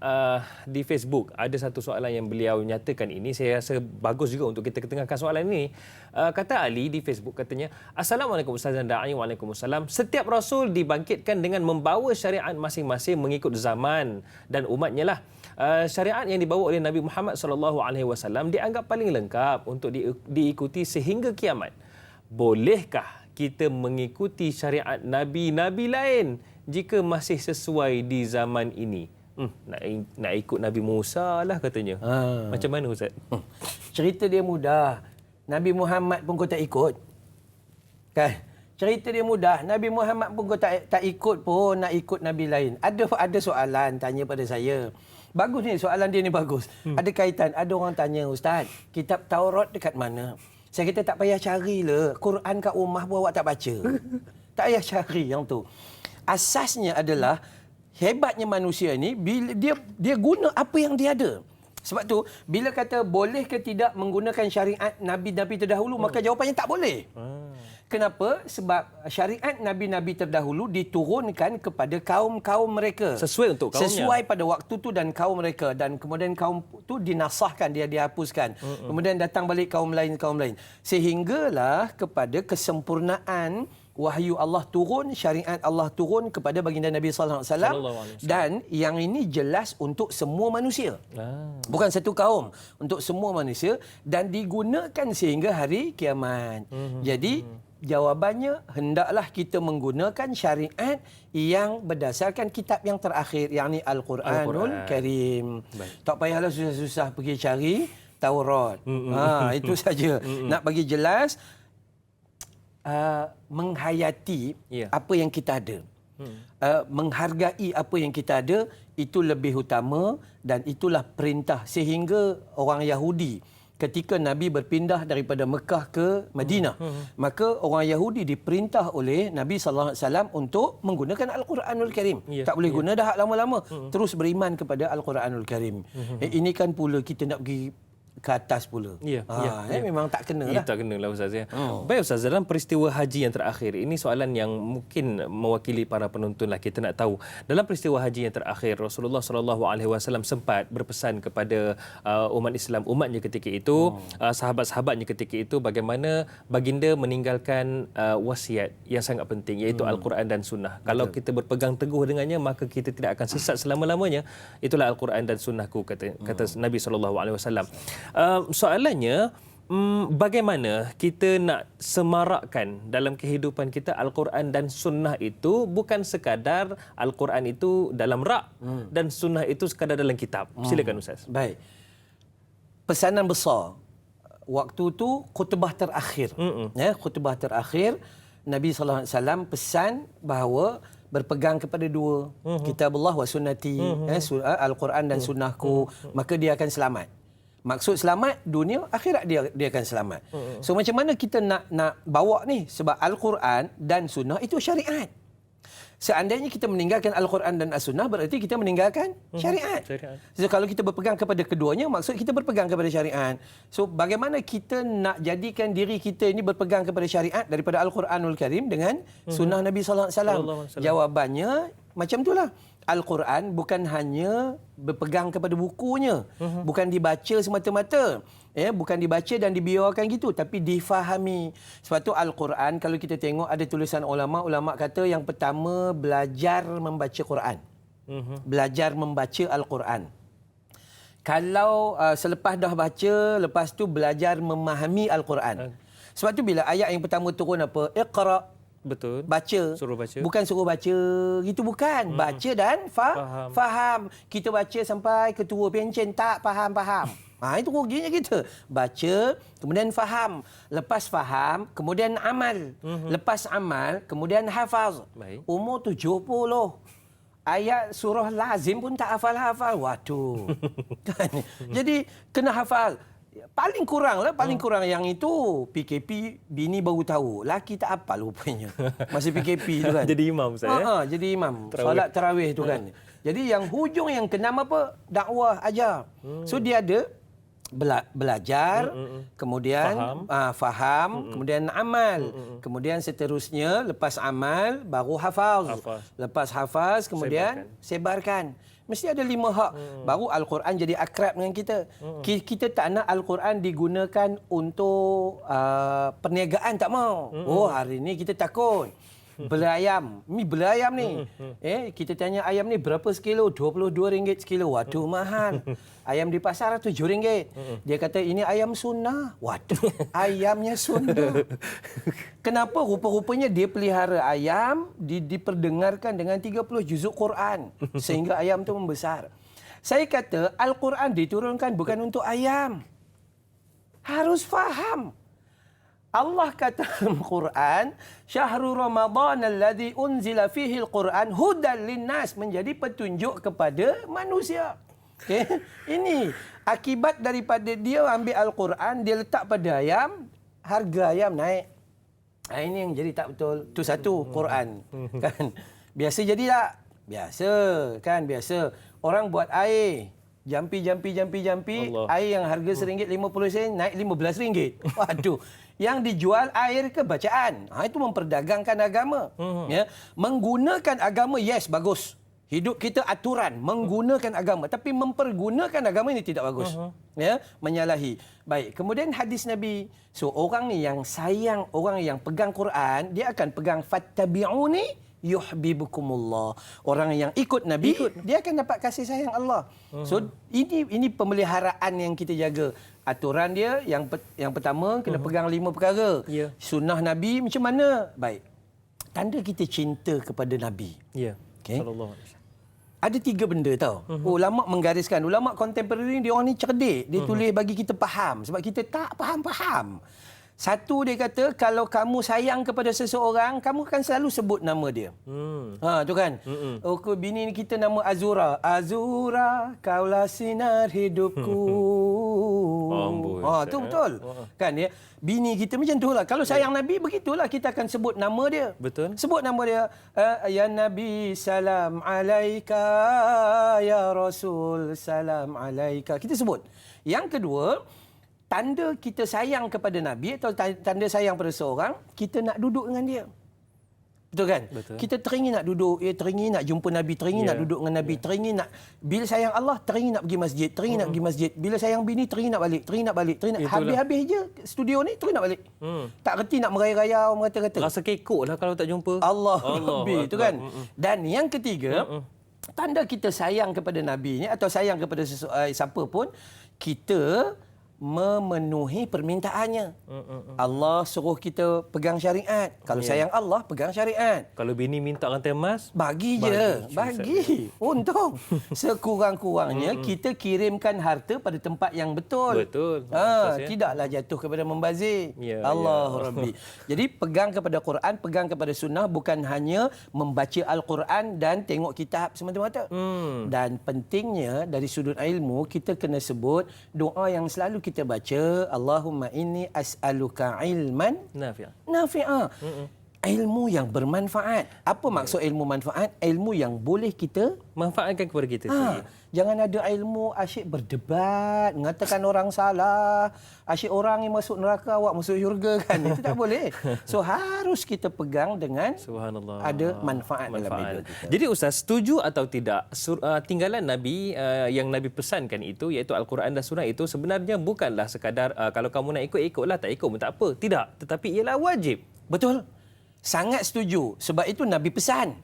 di Facebook ada satu soalan yang beliau nyatakan ini. Saya rasa bagus juga untuk kita ketengahkan soalan ini. Kata Ali di Facebook, katanya, Assalamualaikum Ustaz dan Da'i. Waalaikumsalam. Setiap Rasul dibangkitkan dengan membawa syariat masing-masing mengikut zaman dan umatnya lah. Syariat yang dibawa oleh Nabi Muhammad SAW dianggap paling lengkap untuk diikuti sehingga kiamat. Bolehkah kita mengikuti syariat Nabi-Nabi lain jika masih sesuai di zaman ini? Nak ikut Nabi Musa lah katanya. Macam mana Ustaz? Cerita dia mudah. Nabi Muhammad pun kau tak ikut. Kan? Cerita dia mudah. Nabi Muhammad pun kau tak ikut pun, nak ikut Nabi lain. Ada soalan tanya pada saya. Bagus ni, soalan dia ni bagus. Ada kaitan. Ada orang tanya, Ustaz, kitab Taurat dekat mana? Saya kata tak payah carilah. Quran kat rumah pun awak tak baca. Tak payah cari yang tu. Asasnya adalah hebatnya manusia ni bila dia guna apa yang dia ada. Sebab tu bila kata boleh ke tidak menggunakan syariat nabi-nabi terdahulu, maka jawapannya tak boleh. Kenapa? Sebab syariat nabi-nabi terdahulu diturunkan kepada kaum-kaum mereka. Sesuai untuk kaumnya. Sesuai pada waktu tu dan kaum mereka, dan kemudian kaum tu dinasahkan, dia dihapuskan. Kemudian datang balik kaum lain. Sehinggalah kepada kesempurnaan wahyu Allah turun, syariat Allah turun kepada baginda Nabi sallallahu alaihi wasallam, dan yang ini jelas untuk semua manusia. Bukan satu kaum, untuk semua manusia, dan digunakan sehingga hari kiamat. Jadi jawabannya hendaklah kita menggunakan syariat yang berdasarkan kitab yang terakhir, yakni Al-Quranul Karim. Tak payahlah susah-susah pergi cari Taurat. Itu saja. Nak bagi jelas, menghayati apa yang kita ada, menghargai apa yang kita ada, itu lebih utama, dan itulah perintah. Sehingga orang Yahudi ketika Nabi berpindah daripada Mekah ke Madinah, maka orang Yahudi diperintah oleh Nabi sallallahu alaihi wasallam untuk menggunakan Al-Quranul Karim. Tak boleh guna dah lama-lama, terus beriman kepada Al-Quranul Karim. Ini kan pula kita nak pergi ke atas pula. Memang tak kena lah. Tak kena lah Ustaz. Baik Ustaz, dalam peristiwa haji yang terakhir, ini soalan yang mungkin mewakili para penonton lah, kita nak tahu. Dalam peristiwa haji yang terakhir, Rasulullah SAW sempat berpesan kepada umat Islam, umatnya ketika itu, sahabat-sahabatnya ketika itu, bagaimana baginda meninggalkan wasiat yang sangat penting, iaitu Al-Quran dan Sunnah. Kalau kita berpegang teguh dengannya, maka kita tidak akan sesat selama-lamanya. Itulah Al-Quran dan Sunnahku, kata Nabi SAW. Soalannya, bagaimana kita nak semarakkan dalam kehidupan kita Al-Quran dan Sunnah itu, bukan sekadar Al-Quran itu dalam rak dan Sunnah itu sekadar dalam kitab. Silakan Ustaz. Baik. Pesanan besar. Waktu tu khutbah terakhir. Khutbah terakhir, Nabi SAW pesan bahawa berpegang kepada dua, kitabullah wa sunnati, Al-Quran dan Sunnahku, maka dia akan selamat. Maksud selamat dunia, akhirat dia akan selamat. So macam mana kita nak bawa ni? Sebab Al-Quran dan Sunnah itu syariat. Seandainya kita meninggalkan Al-Quran dan As-Sunnah, berarti kita meninggalkan syariat. So kalau kita berpegang kepada keduanya, maksud kita berpegang kepada syariat. So bagaimana kita nak jadikan diri kita ini berpegang kepada syariat daripada Al-Quranul Karim dengan Sunnah Nabi sallallahu alaihi wasallam? Jawabannya macam itulah. Al-Quran bukan hanya berpegang kepada bukunya, bukan dibaca semata-mata, bukan dibaca dan dibiarkan gitu, tapi difahami. Sebab tu Al-Quran, kalau kita tengok ada tulisan ulama kata yang pertama belajar membaca Quran, belajar membaca Al-Quran. Kalau selepas dah baca, lepas tu belajar memahami Al-Quran. Sebab tu bila ayat yang pertama turun apa? Iqra Betul. Baca. Suruh baca. Bukan suruh baca gitu, bukan. Baca dan faham. Kita baca sampai ketua pencen tak faham. Itu ruginya kita. Baca, kemudian faham. Lepas faham, kemudian amal. Lepas amal, kemudian hafaz. Baik. Umur 70. Ayat surah lazim pun tak hafal-hafal. Waduh. Kan? Jadi kena hafal. Paling kurang yang itu PKP bini baru tahu. Laki tak apa rupanya. Masih PKP tu kan. Jadi imam saya. Jadi imam. Solat tarawih tu kan. Jadi yang hujung yang keenam apa? Dakwah ajar. So dia ada belajar, kemudian faham, kemudian amal. Kemudian seterusnya lepas amal baru hafaz. Lepas hafaz kemudian sebarkan. Mesti ada 5 hak. Baru Al-Quran jadi akrab dengan kita. Kita tak nak Al-Quran digunakan untuk perniagaan, tak mau. Hari ni kita takut. Belayam. Ni belayam ni. Kita tanya ayam ni berapa sekilo? RM22 sekilo. Waduh, mahal. Ayam di pasar RM7. Dia kata ini ayam sunnah. Waduh, ayamnya sunnah. Kenapa? Rupa-rupanya dia pelihara ayam, diperdengarkan dengan 30 juzuk Quran. Sehingga ayam tu membesar. Saya kata Al-Quran diturunkan bukan untuk ayam. Harus faham. Allah kata dalam Quran, Syahrul Ramadan alladhi unzila fihi al-Quran hudan linnas, menjadi petunjuk kepada manusia. Okay? Ini akibat daripada dia ambil Al-Quran, dia letak pada ayam, harga ayam naik. Ini yang jadi tak betul. Itu satu Quran. Kan? Biasa jadi tak? Biasa. Kan? Biasa. Orang buat air. Jampi. Allah. Air yang harga RM1.50 naik RM15. Waduh. Yang dijual air ke bacaan. Itu memperdagangkan agama. Ya. Menggunakan agama, yes, bagus. Hidup kita aturan. Menggunakan agama. Tapi mempergunakan agama ini tidak bagus. Ya. Menyalahi. Baik. Kemudian hadis Nabi. So, orang ni yang sayang, orang yang pegang Quran, dia akan pegang fattabi'uni yuhibbukumullah. Orang yang ikut Nabi, dia akan dapat kasih sayang Allah. So, ini pemeliharaan yang kita jaga. Aturan dia yang pertama kena pegang 5 perkara. Sunnah Nabi macam mana? Baik. Tanda kita cinta kepada Nabi. Okay? Sallallahu alaihi wasallam. Ada 3 benda tau. Ulama menggariskan. Ulama kontemporari dia orang ni cerdik. Dia tulis bagi kita faham. Sebab kita tak faham-faham. Satu, dia kata, kalau kamu sayang kepada seseorang, kamu akan selalu sebut nama dia. Tu kan. Bini kita nama Azura. Azura, kaulah sinar hidupku. Tu betul. Kan ya. Bini kita macam tu lah. Kalau sayang Nabi, begitulah kita akan sebut nama dia. Betul. Sebut nama dia. Ya Nabi, salam alaika. Ya Rasul, salam alaika. Kita sebut. Yang kedua, tanda kita sayang kepada Nabi atau tanda sayang pada seorang, kita nak duduk dengan dia. Betul kan? Betul. Kita teringin nak duduk, teringin nak jumpa Nabi, teringin nak duduk dengan Nabi, teringin nak, bila sayang Allah, teringin nak pergi masjid, teringin nak pergi masjid. Bila sayang bini, teringin nak balik, teringin nak balik. Habis-habis je studio ni, teringin nak balik. Tak reti nak merayau-rayau, mengata-kata. Rasa kekok lah kalau tak jumpa. Allah Rabbi, tu kan? Dan yang ketiga, tanda kita sayang kepada Nabi ni atau sayang kepada siapa pun, kita memenuhi permintaannya. Allah suruh kita pegang syariat. Kalau sayang Allah, pegang syariat. Kalau bini minta rantai emas, bagi je. Bagi. Untung. Sekurang-kurangnya kita kirimkan harta pada tempat yang betul. Betul. Tidaklah jatuh kepada membazir. Allah Rabbi. Jadi pegang kepada Quran, pegang kepada sunnah, bukan hanya membaca Al-Quran dan tengok kitab semata-mata. Dan pentingnya dari sudut ilmu, kita kena sebut doa yang selalu kita baca, Allahumma inni as'aluka ilman nafi'a. Ilmu yang bermanfaat. Apa maksud ilmu manfaat? Ilmu yang boleh kita manfaatkan kepada kita sendiri. Jangan ada ilmu asyik berdebat, mengatakan orang salah, asyik orang yang masuk neraka, awak masuk syurga kan. Itu tak boleh. So harus kita pegang dengan Subhanallah, ada manfaat dalam hidup kita. Jadi Ustaz, setuju atau tidak tinggalan Nabi yang Nabi pesankan itu, iaitu Al-Quran dan Sunnah itu sebenarnya bukanlah sekadar kalau kamu nak ikut, ikutlah, tak ikut pun tak apa. Tidak. Tetapi ialah wajib. Betul. Sangat setuju. Sebab itu Nabi pesan.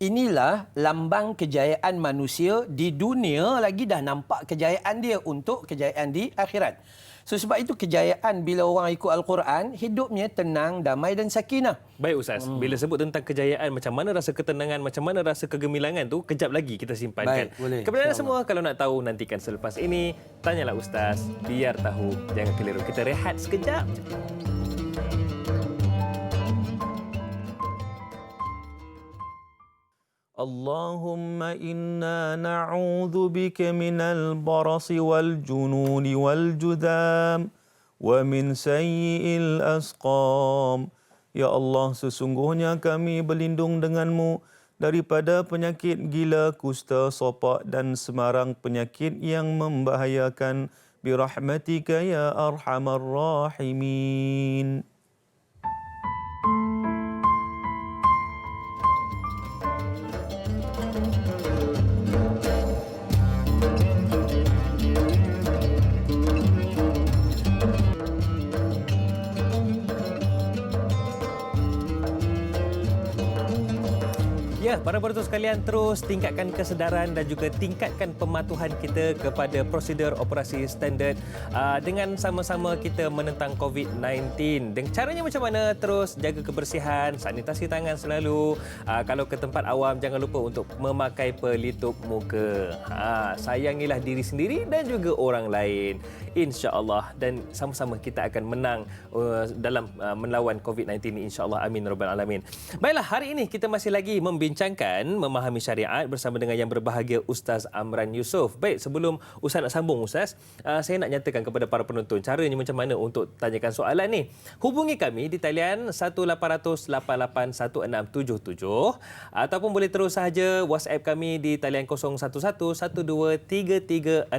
Inilah lambang kejayaan manusia di dunia, lagi dah nampak kejayaan dia untuk kejayaan di akhirat. So sebab itu kejayaan bila orang ikut Al-Quran, hidupnya tenang, damai dan sakinah. Baik Ustaz, bila sebut tentang kejayaan, macam mana rasa ketenangan, macam mana rasa kegemilangan tu, kejap lagi kita simpankan. Baik, boleh. Kepada anda semua, kalau nak tahu, nantikan selepas ini. Tanyalah Ustaz, biar tahu, jangan keliru. Kita rehat sekejap. اللهم إنا نعوذ بك من البرص والجنون والجذام ومن سيء الأسقام. Ya Allah, sesungguhnya kami berlindung denganmu daripada penyakit gila, kusta, sopak dan semarang penyakit yang membahayakan. Birahmatika ya arhamar rahimin. Ya, para penonton sekalian, terus tingkatkan kesedaran dan juga tingkatkan pematuhan kita kepada prosedur operasi standard dengan sama-sama kita menentang COVID-19. Dan caranya macam mana? Terus jaga kebersihan, sanitasi tangan selalu. Kalau ke tempat awam, jangan lupa untuk memakai pelitup muka. Sayangilah diri sendiri dan juga orang lain. InsyaAllah. Dan sama-sama kita akan menang dalam melawan COVID-19 ini. InsyaAllah. Amin. Rabbal Alamin. Baiklah, hari ini kita masih lagi membincangkan memahami syariat bersama dengan yang berbahagia Ustaz Amran Yusof. Baik, sebelum Ustaz nak sambung Ustaz, saya nak nyatakan kepada para penonton caranya macam mana untuk tanyakan soalan ni. Hubungi kami di talian 1-800-88-1677 ataupun boleh terus sahaja WhatsApp kami di talian 0111233480.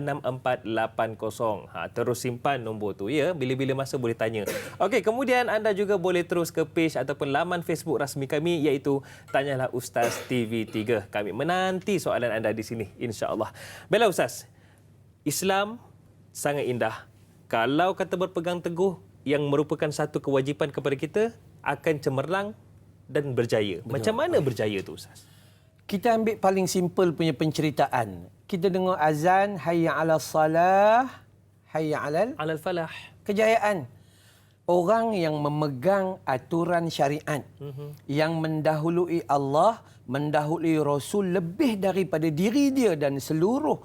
Terus simpan nombor tu ya, bila-bila masa boleh tanya. Okey, kemudian anda juga boleh terus ke page ataupun laman Facebook rasmi kami, iaitu Tanyalah Ustaz TV3. Kami menanti soalan anda di sini, insya-Allah. Baiklah Ustaz, Islam sangat indah. Kalau kata berpegang teguh yang merupakan satu kewajipan kepada kita, akan cemerlang dan berjaya. Betul. Macam mana berjaya tu Ustaz? Kita ambil paling simple punya penceritaan. Kita dengar azan, hayya 'alas salah, hayya 'alal falah. Kejayaan. Orang yang memegang aturan syariat, yang mendahului Allah, mendahului Rasul lebih daripada diri dia dan seluruh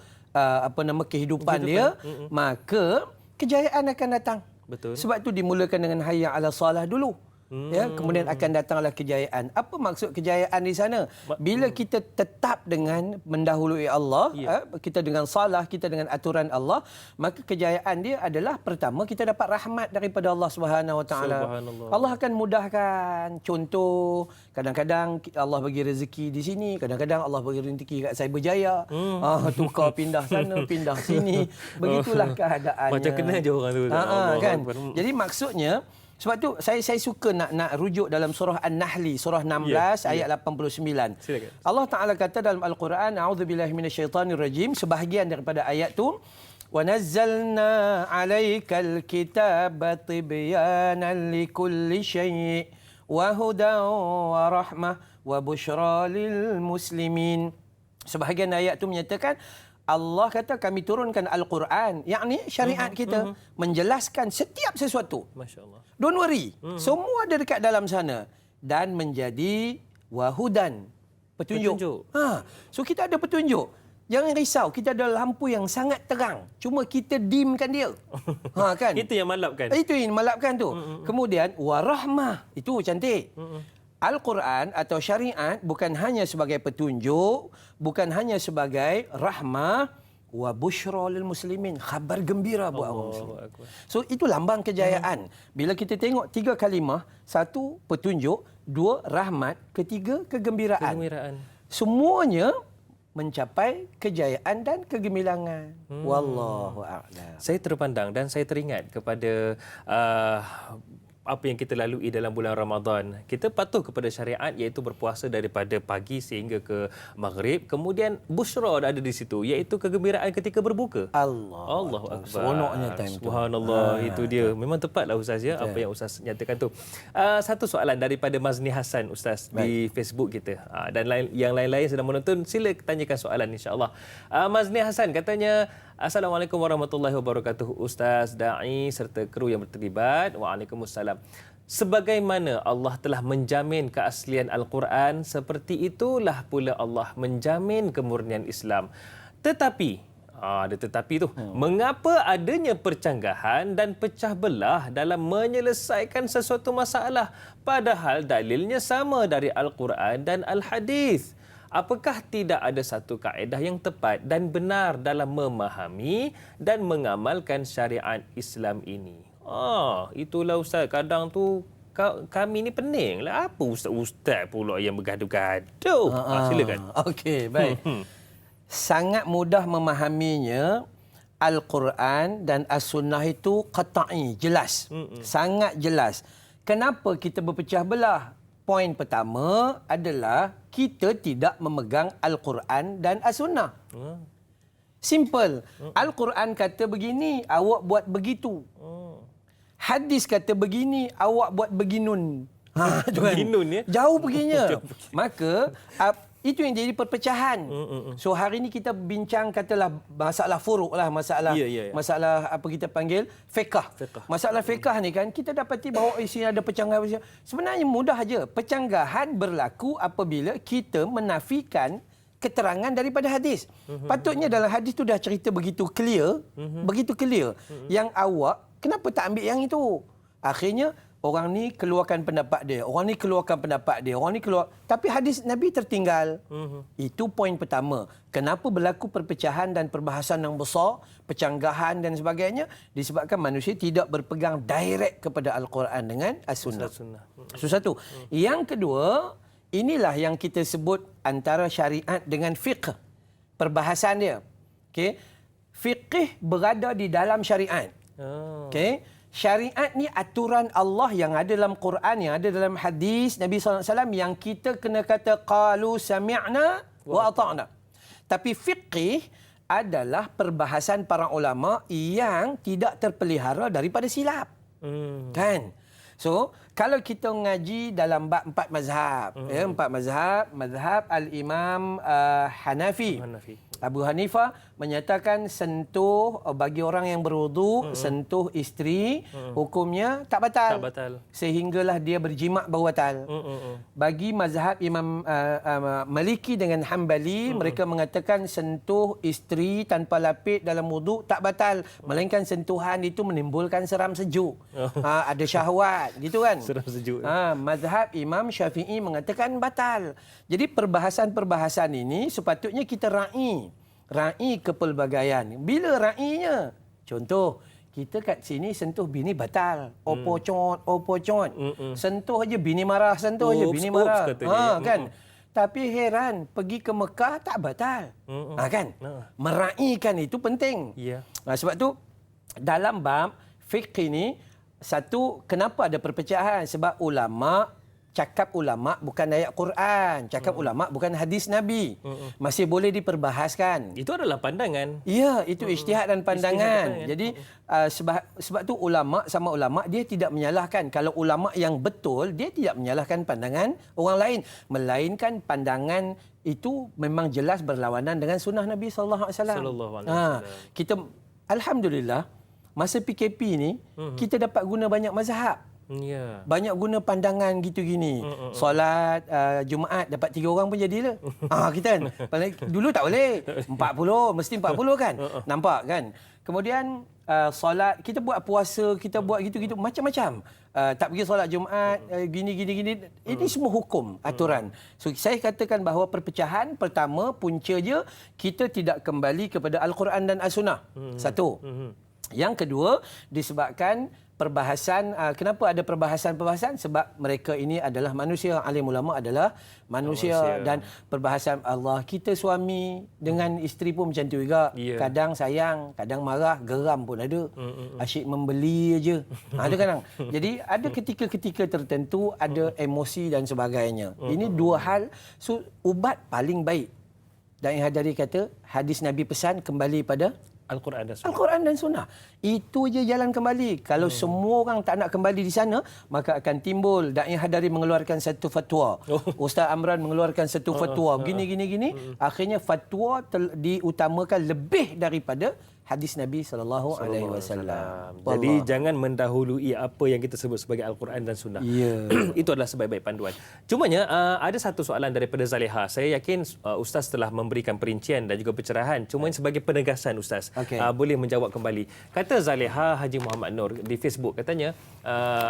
kehidupan dia, maka kejayaan akan datang. Betul. Sebab tu dimulakan dengan hayya 'alas salah dulu. Ya, kemudian akan datanglah kejayaan. Apa maksud kejayaan di sana? Bila kita tetap dengan mendahului Allah, kita dengan salah, kita dengan aturan Allah, maka kejayaan dia adalah pertama kita dapat rahmat daripada Allah Subhanahu Wa Taala. Allah akan mudahkan. Contoh, kadang-kadang Allah bagi rezeki di sini, kadang-kadang Allah bagi rezeki kat Cyberjaya. Tukar pindah sana, pindah sini. Begitulah keadaannya. Macam kena je orang tu. Kan? Jadi maksudnya, sebab tu saya suka nak rujuk dalam surah An-Nahl, surah 16 ayat 89. Silakan. Allah Taala kata dalam Al-Quran, a'udzubillahi minasyaitonirrajim, sebahagian daripada ayat tu, wa nazzalna 'alaikal kitaba tibyanan likulli syai' wa hudan wa rahmah wa busyra lil muslimin. Sebahagian ayat tu menyatakan Allah kata kami turunkan Al-Quran, yakni syariat kita, menjelaskan setiap sesuatu. Masya-Allah. Don't worry. Semua ada dekat dalam sana dan menjadi wahudan, petunjuk. So kita ada petunjuk. Jangan risau, kita ada lampu yang sangat terang. Cuma kita dimkan dia. Kan? Itu yang malapkan. Itu yang malapkan tu. Kemudian warahmah, itu cantik. Al-Quran atau syariat bukan hanya sebagai petunjuk, bukan hanya sebagai rahmah, wa busyra lil muslimin, khabar gembira buat orang muslim. So itu lambang kejayaan. Bila kita tengok 3 kalimah, 1 petunjuk, 2 rahmat, 3 kegembiraan. Semuanya mencapai kejayaan dan kegemilangan. Wallahu a'lam. Saya terpandang dan saya teringat kepada apa yang kita lalui dalam bulan Ramadan. Kita patuh kepada syariat, iaitu berpuasa daripada pagi sehingga ke maghrib. Kemudian busyra ada di situ, iaitu kegembiraan ketika berbuka. Allahu Akbar. Seronoknya time tu. Subhanallah, itu dia. Memang tepatlah Ustaz ya, apa yang Ustaz nyatakan tu. Satu soalan daripada Mazni Hassan Ustaz di Facebook kita. Dan yang lain-lain sedang menonton, sila tanyakan soalan insya-Allah. Mazni Hassan katanya, Assalamualaikum warahmatullahi wabarakatuh Ustaz, Da'i serta kru yang berterlibat. Waalaikumsalam. Sebagaimana Allah telah menjamin keaslian Al-Quran, seperti itulah pula Allah menjamin kemurnian Islam. Tetapi, ada tetapi tu, mengapa adanya percanggahan dan pecah belah dalam menyelesaikan sesuatu masalah padahal dalilnya sama dari Al-Quran dan Al-Hadis? Apakah tidak ada satu kaedah yang tepat dan benar dalam memahami dan mengamalkan syariat Islam ini? Itulah Ustaz. Kadang tu kami ni pening lah. Apa ustaz-ustaz pula yang bergaduh-gaduh? Silakan. Okey, baik. Sangat mudah memahaminya. Al-Quran dan As-Sunnah itu qata'i, jelas. Sangat jelas. Kenapa kita berpecah belah? Poin pertama adalah kita tidak memegang Al-Quran dan As-Sunnah. Simple. Al-Quran kata begini, awak buat begitu. Hadis kata begini, awak buat beginun. Beginun ya? Jauh perginya. Maka itu yang jadi perpecahan. So hari ini kita bincang katalah masalah furuk lah, masalah apa kita panggil fiqh. Masalah fiqh ni kan kita dapati bahawa sini ada pecanggahan. Sebenarnya mudah aja. Pecanggahan berlaku apabila kita menafikan keterangan daripada hadis. Patutnya dalam hadis tu dah cerita begitu clear, yang awak kenapa tak ambil yang itu? Akhirnya orang ni keluarkan pendapat dia, orang ni keluarkan pendapat dia, orang ni keluar. Tapi hadis Nabi tertinggal. Itu poin pertama. Kenapa berlaku perpecahan dan perbahasan yang besar, pecanggahan dan sebagainya? Disebabkan manusia tidak berpegang direct kepada Al-Quran dengan As-Sunnah. Itu satu. Yang kedua, inilah yang kita sebut antara syariat dengan fiqh. Perbahasan dia. Okay? Fiqh berada di dalam syariat. Okay? Syariat ni aturan Allah yang ada dalam Quran, yang ada dalam hadis Nabi SAW yang kita kena kata qalu sami'na wa ata'na. Tapi fiqh adalah perbahasan para ulama yang tidak terpelihara daripada silap. Kan? So, kalau kita ngaji dalam bab 4 mazhab, mazhab al-Imam Hanafi. Abu Hanifah menyatakan sentuh bagi orang yang berwudu, sentuh isteri, hukumnya tak batal. Sehinggalah dia berjimak baru batal. Bagi mazhab Imam Maliki dengan Hambali, mereka mengatakan sentuh isteri tanpa lapik dalam wudu tak batal. Melainkan sentuhan itu menimbulkan seram sejuk. Ada syahwat, gitu kan? Seram sejuk. Mazhab Imam Syafi'i mengatakan batal. Jadi perbahasan-perbahasan ini sepatutnya kita ra'i kepelbagaian. Bila ra'inya? Contoh, kita kat sini sentuh bini batal. Opo con. Sentuh aja bini marah, bini marah. Kan? Tapi heran, pergi ke Mekah tak batal. Kan? Mera'ikan itu penting. Sebab tu dalam bab fiqh ini, satu, kenapa ada perpecahan? Sebab cakap ulama bukan ayat Quran, cakap ulama bukan hadis Nabi. Masih boleh diperbahaskan. Itu adalah pandangan. Ya, itu ijtihad dan pandangan. Jadi sebab tu ulama sama ulama dia tidak menyalahkan. Kalau ulama yang betul, dia tidak menyalahkan pandangan orang lain, melainkan pandangan itu memang jelas berlawanan dengan sunnah Nabi sallallahu alaihi wasallam. Kita alhamdulillah masa PKP ni kita dapat guna banyak mazhab. Banyak guna pandangan gitu gini. Solat Jumaat dapat 3 orang pun jadilah. Kita kan. Dulu tak boleh. 40, mesti 40 kan. Nampak kan? Kemudian solat, kita buat puasa, kita buat gitu-gitu macam-macam. Tak pergi solat Jumaat, gini. Ini semua hukum, aturan. So saya katakan bahawa perpecahan pertama punca je kita tidak kembali kepada Al-Quran dan As-Sunnah. Satu. Yang kedua, disebabkan perbahasan, kenapa ada perbahasan? Sebab mereka ini adalah manusia, alim ulama adalah manusia. Dan perbahasan Allah, kita suami dengan isteri pun macam tu juga. Kadang sayang, kadang marah, geram pun ada. Asyik membeli aja. Ada kadang. Jadi ada ketika-ketika tertentu ada emosi dan sebagainya. Ini dua hal. So ubat paling baik. Dan yang Hadari kata, hadis Nabi pesan kembali pada Al-Quran dan Sunnah. Itu je jalan kembali. Kalau semua orang tak nak kembali di sana, maka akan timbul Da'i Hadari mengeluarkan satu fatwa. Ustaz Amran mengeluarkan satu fatwa. Gini. Akhirnya fatwa diutamakan lebih daripada hadis Nabi sallallahu alaihi wasallam. Jadi jangan mendahului apa yang kita sebut sebagai Al-Quran dan Sunnah. Itu adalah sebaik-baik panduan. Cumanya ada satu soalan daripada Zaleha. Saya yakin Ustaz telah memberikan perincian dan juga pencerahan. Cuma sebagai penegasan Ustaz, boleh menjawab kembali. Kata Zaleha Haji Muhammad Nur di Facebook, katanya,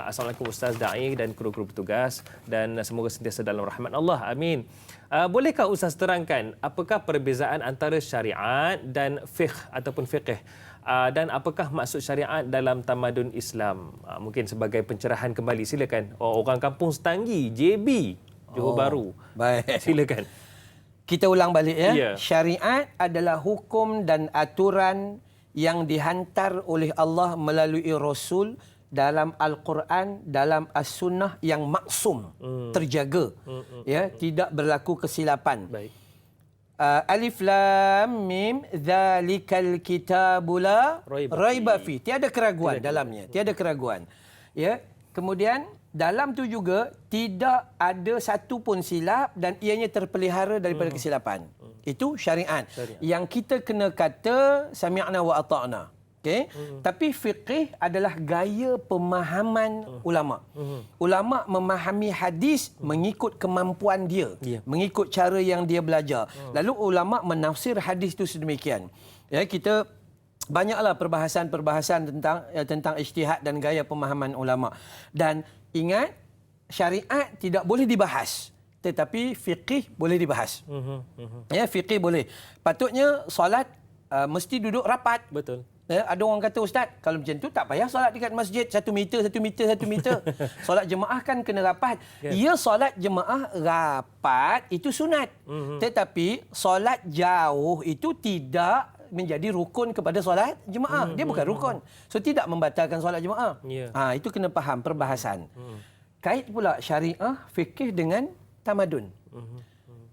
Assalamualaikum Ustaz Da'i dan kru-kru petugas, dan semoga sentiasa dalam rahmat Allah. Amin. Bolehkah Ustaz terangkan apakah perbezaan antara syariat dan fiqh ataupun fiqh, dan apakah maksud syariat dalam tamadun Islam? Mungkin sebagai pencerahan kembali, silakan. Orang kampung Setanggi, JB, Johor Bahru. Baik. Silakan. Kita ulang balik ya. Ya. Syariat adalah hukum dan aturan yang dihantar oleh Allah melalui Rasul dalam Al-Quran, dalam As-Sunnah yang maksum, terjaga, ya, tidak berlaku kesilapan. Baik. Alif Lam Mim Zalikal Kitabu La Raiba Fi. Tiada keraguan dalamnya, tiada keraguan. Ya, kemudian dalam tu juga tidak ada satu pun silap dan ianya terpelihara daripada kesilapan. Itu syariat. Yang kita kena kata sami'na wa ata'na. Okay? Tapi fiqih adalah gaya pemahaman ulama. Ulama memahami hadis mengikut kemampuan dia, mengikut cara yang dia belajar. Lalu ulama menafsir hadis itu sedemikian. Ya, kita banyaklah perbahasan-perbahasan tentang ijtihad dan gaya pemahaman ulama. Dan ingat, syariat tidak boleh dibahas, tetapi fiqih boleh dibahas. Ya, fiqih boleh. Patutnya solat mesti duduk rapat. Betul. Ya, ada orang kata, Ustaz, kalau macam tu tak payah solat dekat masjid 1 meter, 1 meter, 1 meter. Solat jemaah kan kena rapat. Ya, solat jemaah rapat itu sunat. Tetapi solat jauh itu tidak menjadi rukun kepada solat jemaah. Dia bukan rukun. So tidak membatalkan solat jemaah. Itu kena faham perbahasan. Kait pula syariah, fikih dengan tamadun.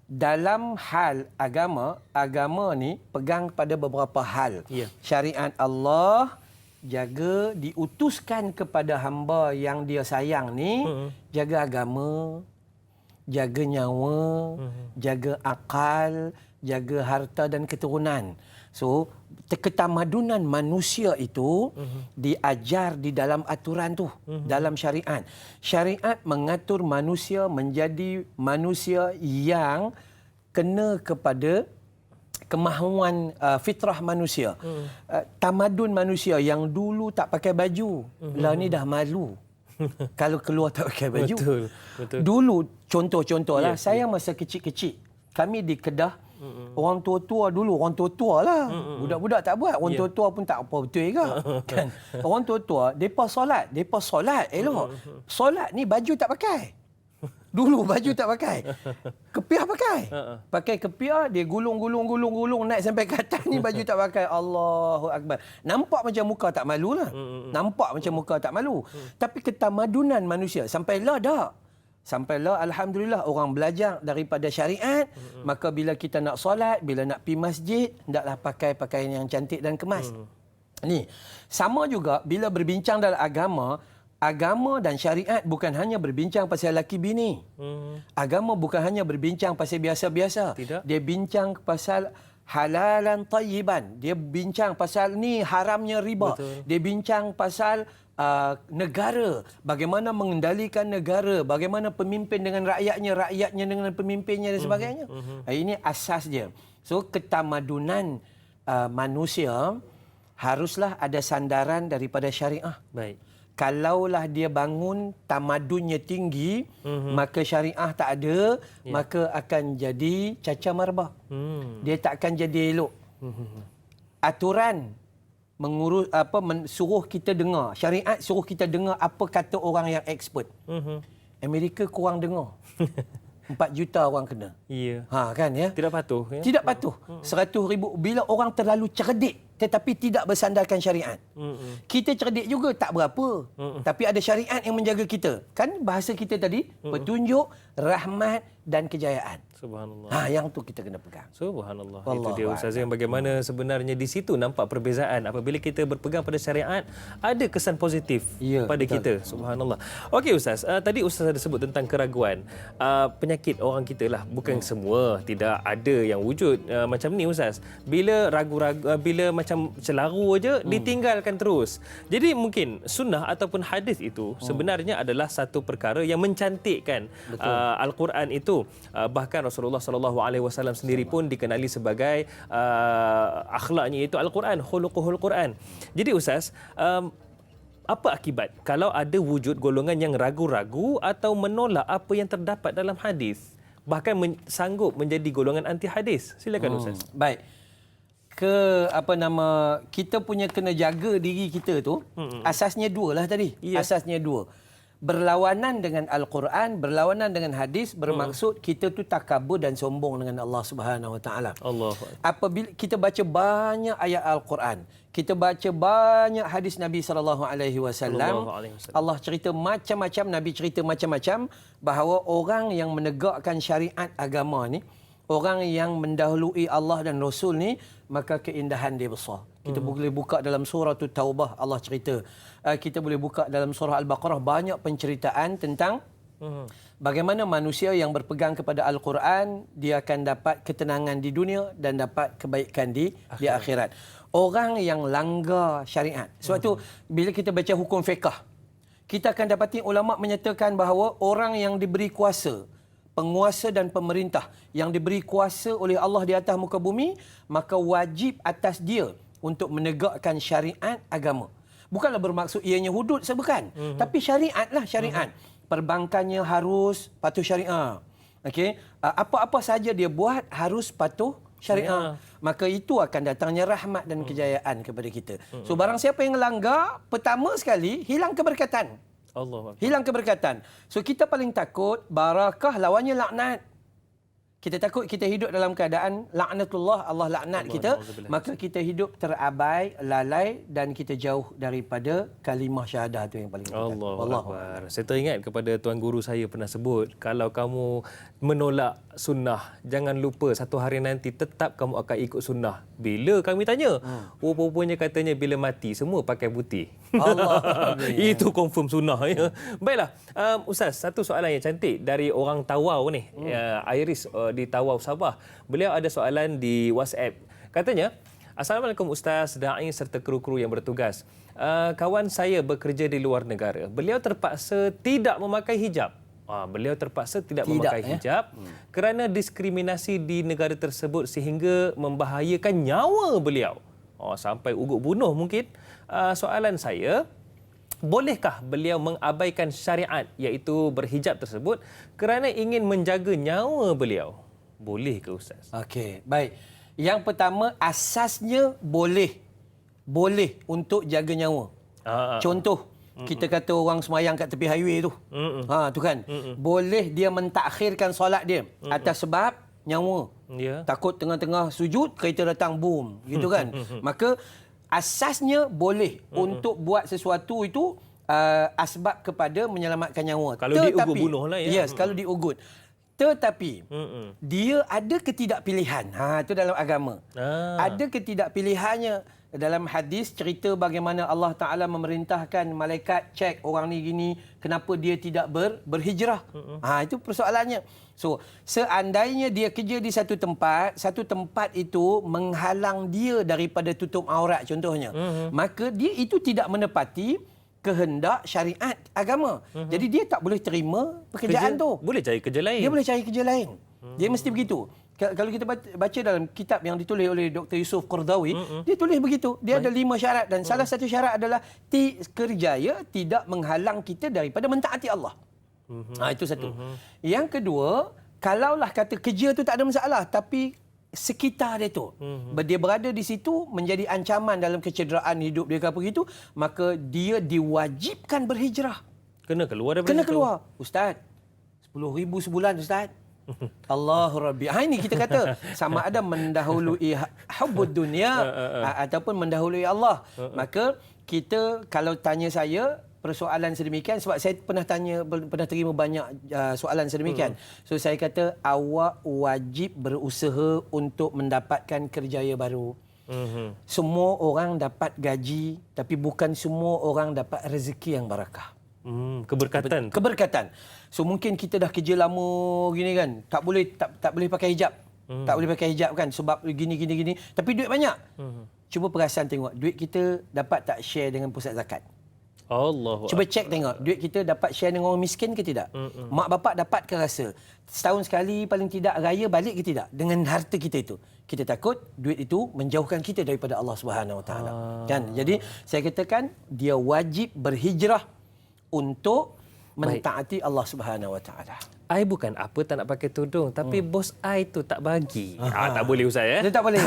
Dalam hal agama, agama ni pegang pada beberapa hal. Syariat Allah jaga, diutuskan kepada hamba yang dia sayang ni, jaga agama, jaga nyawa, jaga akal, jaga harta dan keturunan. So, ketamadunan manusia itu diajar di dalam aturan tu, dalam syariat. Syariat mengatur manusia menjadi manusia yang kena kepada kemahuan fitrah manusia. Tamadun manusia yang dulu tak pakai baju, lah ni dah malu kalau keluar tak pakai baju. Betul. Dulu, contoh-contohlah, saya masa kecil-kecil, kami di Kedah, orang tua-tua dulu, orang tua-tua lah. Budak-budak tak buat. Orang tua-tua pun tak apa betul ke. Kan? Orang tua-tua, mereka solat elok. Solat ni baju tak pakai. Dulu baju tak pakai. Kepiah pakai. Pakai kepiah, dia gulung, naik sampai ke atas ni baju tak pakai. Allahu Akbar. Nampak macam muka tak malu lah. Nampak macam muka tak malu. Tapi ketamadunan manusia, Sampailah alhamdulillah orang belajar daripada syariat, maka bila kita nak solat, bila nak pergi masjid, hendaklah pakai pakaian yang cantik dan kemas. Ni, sama juga bila berbincang dalam agama dan syariat bukan hanya berbincang pasal laki bini. Agama bukan hanya berbincang pasal biasa-biasa. Dia bincang pasal halalan tayyiban. Dia bincang pasal ni haramnya riba. Dia bincang pasal negara, bagaimana mengendalikan negara, bagaimana pemimpin dengan rakyatnya dengan pemimpinnya dan sebagainya. Ini asas dia. So ketamadunan manusia haruslah ada sandaran daripada syariah. Baik. Kalaulah dia bangun tamadunnya tinggi, maka syariah tak ada, maka akan jadi caca marbah. Dia tak akan jadi elok. Aturan suruh kita dengar. Syariat suruh kita dengar apa kata orang yang expert. Amerika kurang dengar. 4 juta orang kena. Ya. Kan ya? Tidak patuh. Ya? Tidak patuh. 100,000 bila orang terlalu cerdik tetapi tidak bersandarkan syariat. Kita cerdik juga tak berapa. Tapi ada syariat yang menjaga kita. Kan bahasa kita tadi, petunjuk, rahmat dan kejayaan. Subhanallah. Yang tu kita kena pegang. Subhanallah. Itu Wallahu dia Ustaz yang bagaimana sebenarnya di situ nampak perbezaan. Apabila kita berpegang pada syariat, ada kesan positif pada betul. kita. Subhanallah. Okey Ustaz, tadi Ustaz ada sebut tentang keraguan. Penyakit orang kita lah, bukan semua, tidak ada yang wujud macam ni Ustaz. Bila ragu-ragu, bila macam celaru aja ditinggalkan terus. Jadi mungkin sunnah ataupun hadis itu sebenarnya adalah satu perkara yang mencantikkan Al-Quran itu. Bahkan Rasulullah SAW sendiri pun dikenali sebagai akhlaknya itu Al-Quran, khuluquhul Quran. Jadi Ustaz, apa akibat kalau ada wujud golongan yang ragu-ragu atau menolak apa yang terdapat dalam hadis, bahkan sanggup menjadi golongan anti hadis? Silakan Ustaz. Baik. Kita punya kena jaga diri kita tu, asasnya dua lah tadi. Ya. Asasnya dua. Berlawanan dengan Al-Quran, berlawanan dengan hadis, bermaksud kita tu takabur dan sombong dengan Allah Subhanahu Wa Taala. Allah. Apabila kita baca banyak ayat Al-Quran, kita baca banyak hadis Nabi sallallahu alaihi wasallam, Allah cerita macam-macam, Nabi cerita macam-macam bahawa orang yang menegakkan syariat agama ni, orang yang mendahului Allah dan Rasul ni, maka keindahan dia besar. Kita boleh buka dalam surah Taubah, Allah cerita. Kita boleh buka dalam surah Al-Baqarah, banyak penceritaan tentang bagaimana manusia yang berpegang kepada Al-Quran, dia akan dapat ketenangan di dunia dan dapat kebaikan di akhirat. Orang yang langgar syariat. Sebab tu, bila kita baca hukum fiqh, kita akan dapati ulama' menyatakan bahawa orang yang diberi kuasa, penguasa dan pemerintah yang diberi kuasa oleh Allah di atas muka bumi, maka wajib atas dia untuk menegakkan syariat agama. Bukanlah bermaksud ianya hudud, bukan. Tapi syariat lah, syariat. Perbankannya harus patuh syariah. Okey, apa-apa saja dia buat harus patuh syariah. Maka itu akan datangnya rahmat dan kejayaan kepada kita. So barang siapa yang melanggar, pertama sekali hilang keberkatan. Allah. Hilang keberkatan. So kita paling takut barakah lawannya laknat. Kita takut kita hidup dalam keadaan laknatullah, Allah laknat kita, maka kita hidup terabai, lalai dan kita jauh daripada kalimah syahadah tu yang paling penting. Allahuakbar. Saya teringat kepada tuan guru saya pernah sebut, kalau kamu menolak sunnah, jangan lupa satu hari nanti tetap kamu akan ikut sunnah. Bila kami tanya, rupanya katanya bila mati semua pakai putih. Allah. Itu confirm sunnah ya. Baiklah, Ustaz, satu soalan yang cantik dari orang Tawau ni, Iris di Tawau Sabah. Beliau ada soalan di WhatsApp. Katanya, Assalamualaikum Ustaz, da'i serta kru-kru yang bertugas. Kawan saya bekerja di luar negara. Beliau terpaksa tidak memakai hijab. Beliau terpaksa tidak memakai hijab kerana diskriminasi di negara tersebut sehingga membahayakan nyawa beliau. Sampai ugut bunuh mungkin. Soalan saya, bolehkah beliau mengabaikan syariat iaitu berhijab tersebut kerana ingin menjaga nyawa beliau? Boleh ke Ustaz? Okey, baik. Yang pertama, asasnya boleh. Boleh untuk jaga nyawa. Contoh, kita kata orang semayang kat tepi highway tu. Tu kan. Boleh dia mentakhirkan solat dia atas sebab nyawa. Takut tengah-tengah sujud, kereta datang, boom. Gitu kan. Maka asasnya boleh untuk buat sesuatu itu asbab kepada menyelamatkan nyawa. Kalau diugut bunuh lah ya. Yes, kalau diugut. Tetapi dia ada ketidakpilihan. Itu dalam agama. Ada ketidakpilihannya. Dalam hadis cerita bagaimana Allah Ta'ala memerintahkan malaikat cek orang ni gini, kenapa dia tidak berhijrah. Itu persoalannya. So, seandainya dia kerja di satu tempat itu menghalang dia daripada tutup aurat contohnya, maka dia itu tidak menepati kehendak syariat agama. Jadi dia tak boleh terima pekerjaan tu. Boleh cari kerja lain. Dia boleh cari kerja lain. Dia mesti begitu. Kalau kita baca dalam kitab yang ditulis oleh Dr. Yusuf Qardawi, dia tulis begitu. Dia ada 5 syarat dan salah satu syarat adalah kerjaya tidak menghalang kita daripada mentaati Allah. Itu satu. Yang kedua, kalaulah kata kerja tu tak ada masalah, tapi sekitar dia tu, dia berada di situ menjadi ancaman dalam kecederaan hidup dia ke apa gitu, maka dia diwajibkan berhijrah. Kena keluar daripada Kena keluar. Ustaz, 10,000 sebulan Ustaz. Allahu Rabbi. Ini kita kata sama ada mendahului hubbud dunia ataupun mendahului Allah. Maka kita, kalau tanya saya, persoalan sedemikian sebab saya pernah terima banyak soalan sedemikian. So saya kata awak wajib berusaha untuk mendapatkan kerjaya baru. Semua orang dapat gaji tapi bukan semua orang dapat rezeki yang barakah. Keberkatan. Keberkatan. So mungkin kita dah kerja lama gini kan, tak boleh pakai hijab. Tak boleh pakai hijab kan sebab gini tapi duit banyak. Cuba perasan tengok duit kita dapat tak share dengan pusat zakat. Allah. Cuba cek tengok duit kita dapat share dengan orang miskin ke tidak? Mak bapak dapat ke rasa? Setahun sekali paling tidak raya balik ke tidak dengan harta kita itu? Kita takut duit itu menjauhkan kita daripada Allah Subhanahu Wa Taala. Kan? Jadi saya katakan dia wajib berhijrah untuk mentaati Allah Subhanahu Wa Taala. I bukan apa tak nak pakai tudung, tapi bos I tu tak bagi. Tak boleh Ustaz ya? Tak boleh.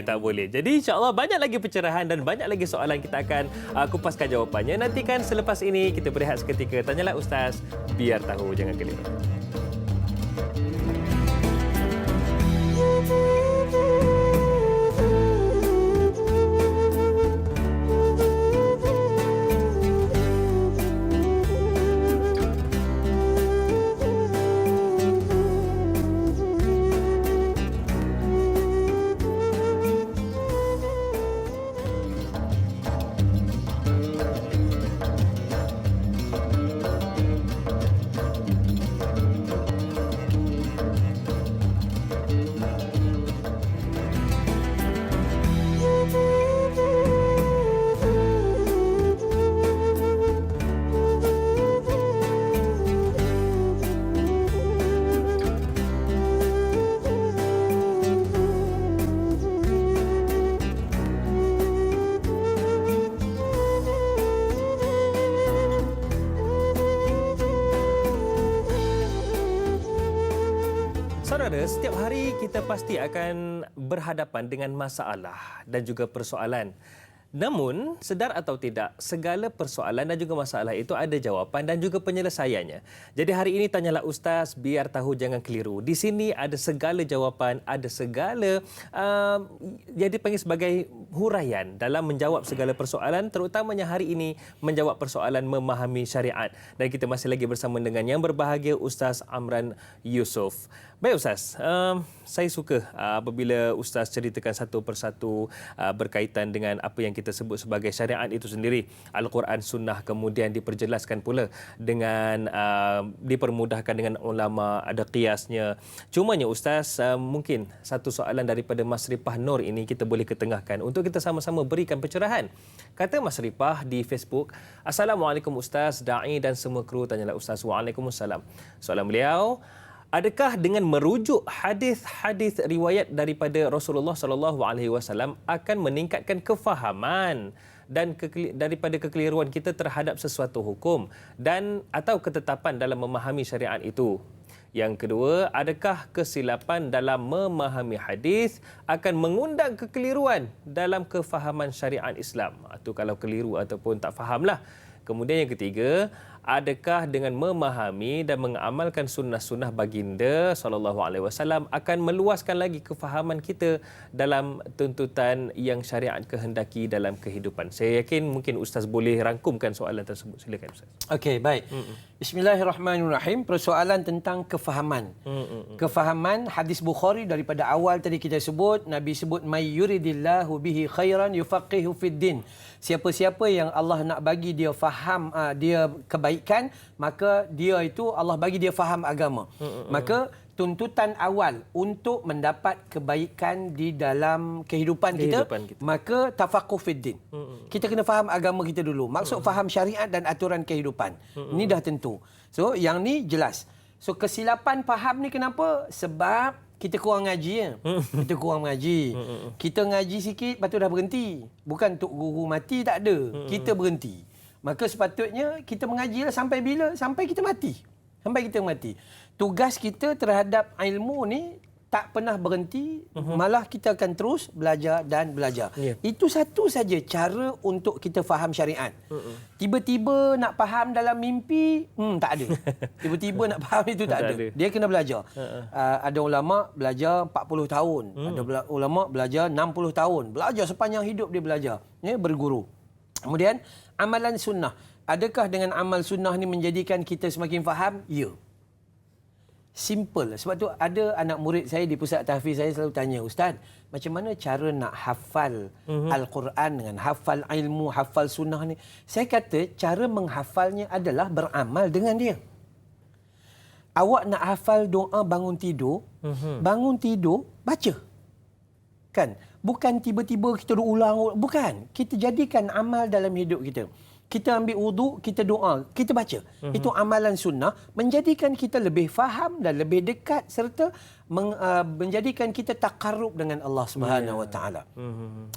Tak boleh. Jadi insya-Allah banyak lagi pencerahan dan banyak lagi soalan kita akan kupaskan jawapannya. Nantikan selepas ini kita berehat seketika. Tanyalah Ustaz, biar tahu jangan keliru. Saudara, setiap hari kita pasti akan berhadapan dengan masalah dan juga persoalan. Namun, sedar atau tidak, segala persoalan dan juga masalah itu ada jawapan dan juga penyelesaiannya. Jadi hari ini tanyalah Ustaz, biar tahu jangan keliru. Di sini ada segala jawapan, ada segala yang dipanggil sebagai huraian dalam menjawab segala persoalan, terutamanya hari ini menjawab persoalan memahami syariat. Dan kita masih lagi bersama dengan yang berbahagia Ustaz Amran Yusof. Baik Ustaz, saya suka apabila Ustaz ceritakan satu persatu berkaitan dengan apa yang kita sebut sebagai syariat itu sendiri. Al-Quran, Sunnah, kemudian diperjelaskan pula dengan dipermudahkan dengan ulama, ada qiyasnya. Cumanya Ustaz, mungkin satu soalan daripada Mas Ripah Nur ini kita boleh ketengahkan untuk kita sama-sama berikan pencerahan. Kata Mas Ripah di Facebook, Assalamualaikum Ustaz, da'i dan semua kru. Tanyalah Ustaz. Waalaikumsalam. Soalan beliau, adakah dengan merujuk hadis-hadis riwayat daripada Rasulullah SAW akan meningkatkan kefahaman dan daripada kekeliruan kita terhadap sesuatu hukum dan atau ketetapan dalam memahami syariat itu? Yang kedua, adakah kesilapan dalam memahami hadis akan mengundang kekeliruan dalam kefahaman syariat Islam? Itu kalau keliru ataupun tak fahamlah. Kemudian yang ketiga, adakah dengan memahami dan mengamalkan sunnah-sunnah baginda SAW akan meluaskan lagi kefahaman kita dalam tuntutan yang syariat kehendaki dalam kehidupan? Saya yakin mungkin Ustaz boleh rangkumkan soalan tersebut. Silakan Ustaz. Okey, baik. Bismillahirrahmanirrahim. Persoalan tentang kefahaman. Kefahaman hadis Bukhari daripada awal tadi kita sebut, Nabi sebut may yuridillahu bihi khairan yufaqihu fid din. Siapa-siapa yang Allah nak bagi dia faham, dia kebaikan, maka dia itu Allah bagi dia faham agama. Maka tuntutan awal untuk mendapat kebaikan di dalam kehidupan kita, maka tafaqquh fid din. Kita kena faham agama kita dulu. Maksud faham syariat dan aturan kehidupan. Ini dah tentu. So yang ni jelas. So kesilapan faham ni kenapa? Sebab kita kurang ngaji ya. Kita kurang mengaji. Kita ngaji sikit lepas tu dah berhenti. Bukan tok guru mati, tak ada. Kita berhenti. Maka sepatutnya kita mengajilah sampai bila? Sampai kita mati. Sampai kita mati. Tugas kita terhadap ilmu ni tak pernah berhenti, malah kita akan terus belajar dan belajar. Itu satu saja cara untuk kita faham syariat. Tiba-tiba nak faham dalam mimpi, tak ada. Tiba-tiba nak faham itu tak ada. Dia kena belajar. Ada ulama belajar 40 tahun, ada ulama belajar 60 tahun. Belajar sepanjang hidup dia belajar, berguru. Kemudian amalan sunnah. Adakah dengan amal sunnah ni menjadikan kita semakin faham? Ya. Simple. Sebab tu ada anak murid saya di pusat tahfiz saya selalu tanya, Ustaz, macam mana cara nak hafal Al-Quran dengan hafal ilmu, hafal sunnah ni? Saya kata cara menghafalnya adalah beramal dengan dia. Awak nak hafal doa bangun tidur, baca. Kan? Bukan tiba-tiba kita ulang, bukan. Kita jadikan amal dalam hidup kita. Kita ambil wuduk, kita doa, kita baca. Itu amalan sunnah, menjadikan kita lebih faham dan lebih dekat serta menjadikan kita takarrub dengan Allah Subhanahu Wa Taala.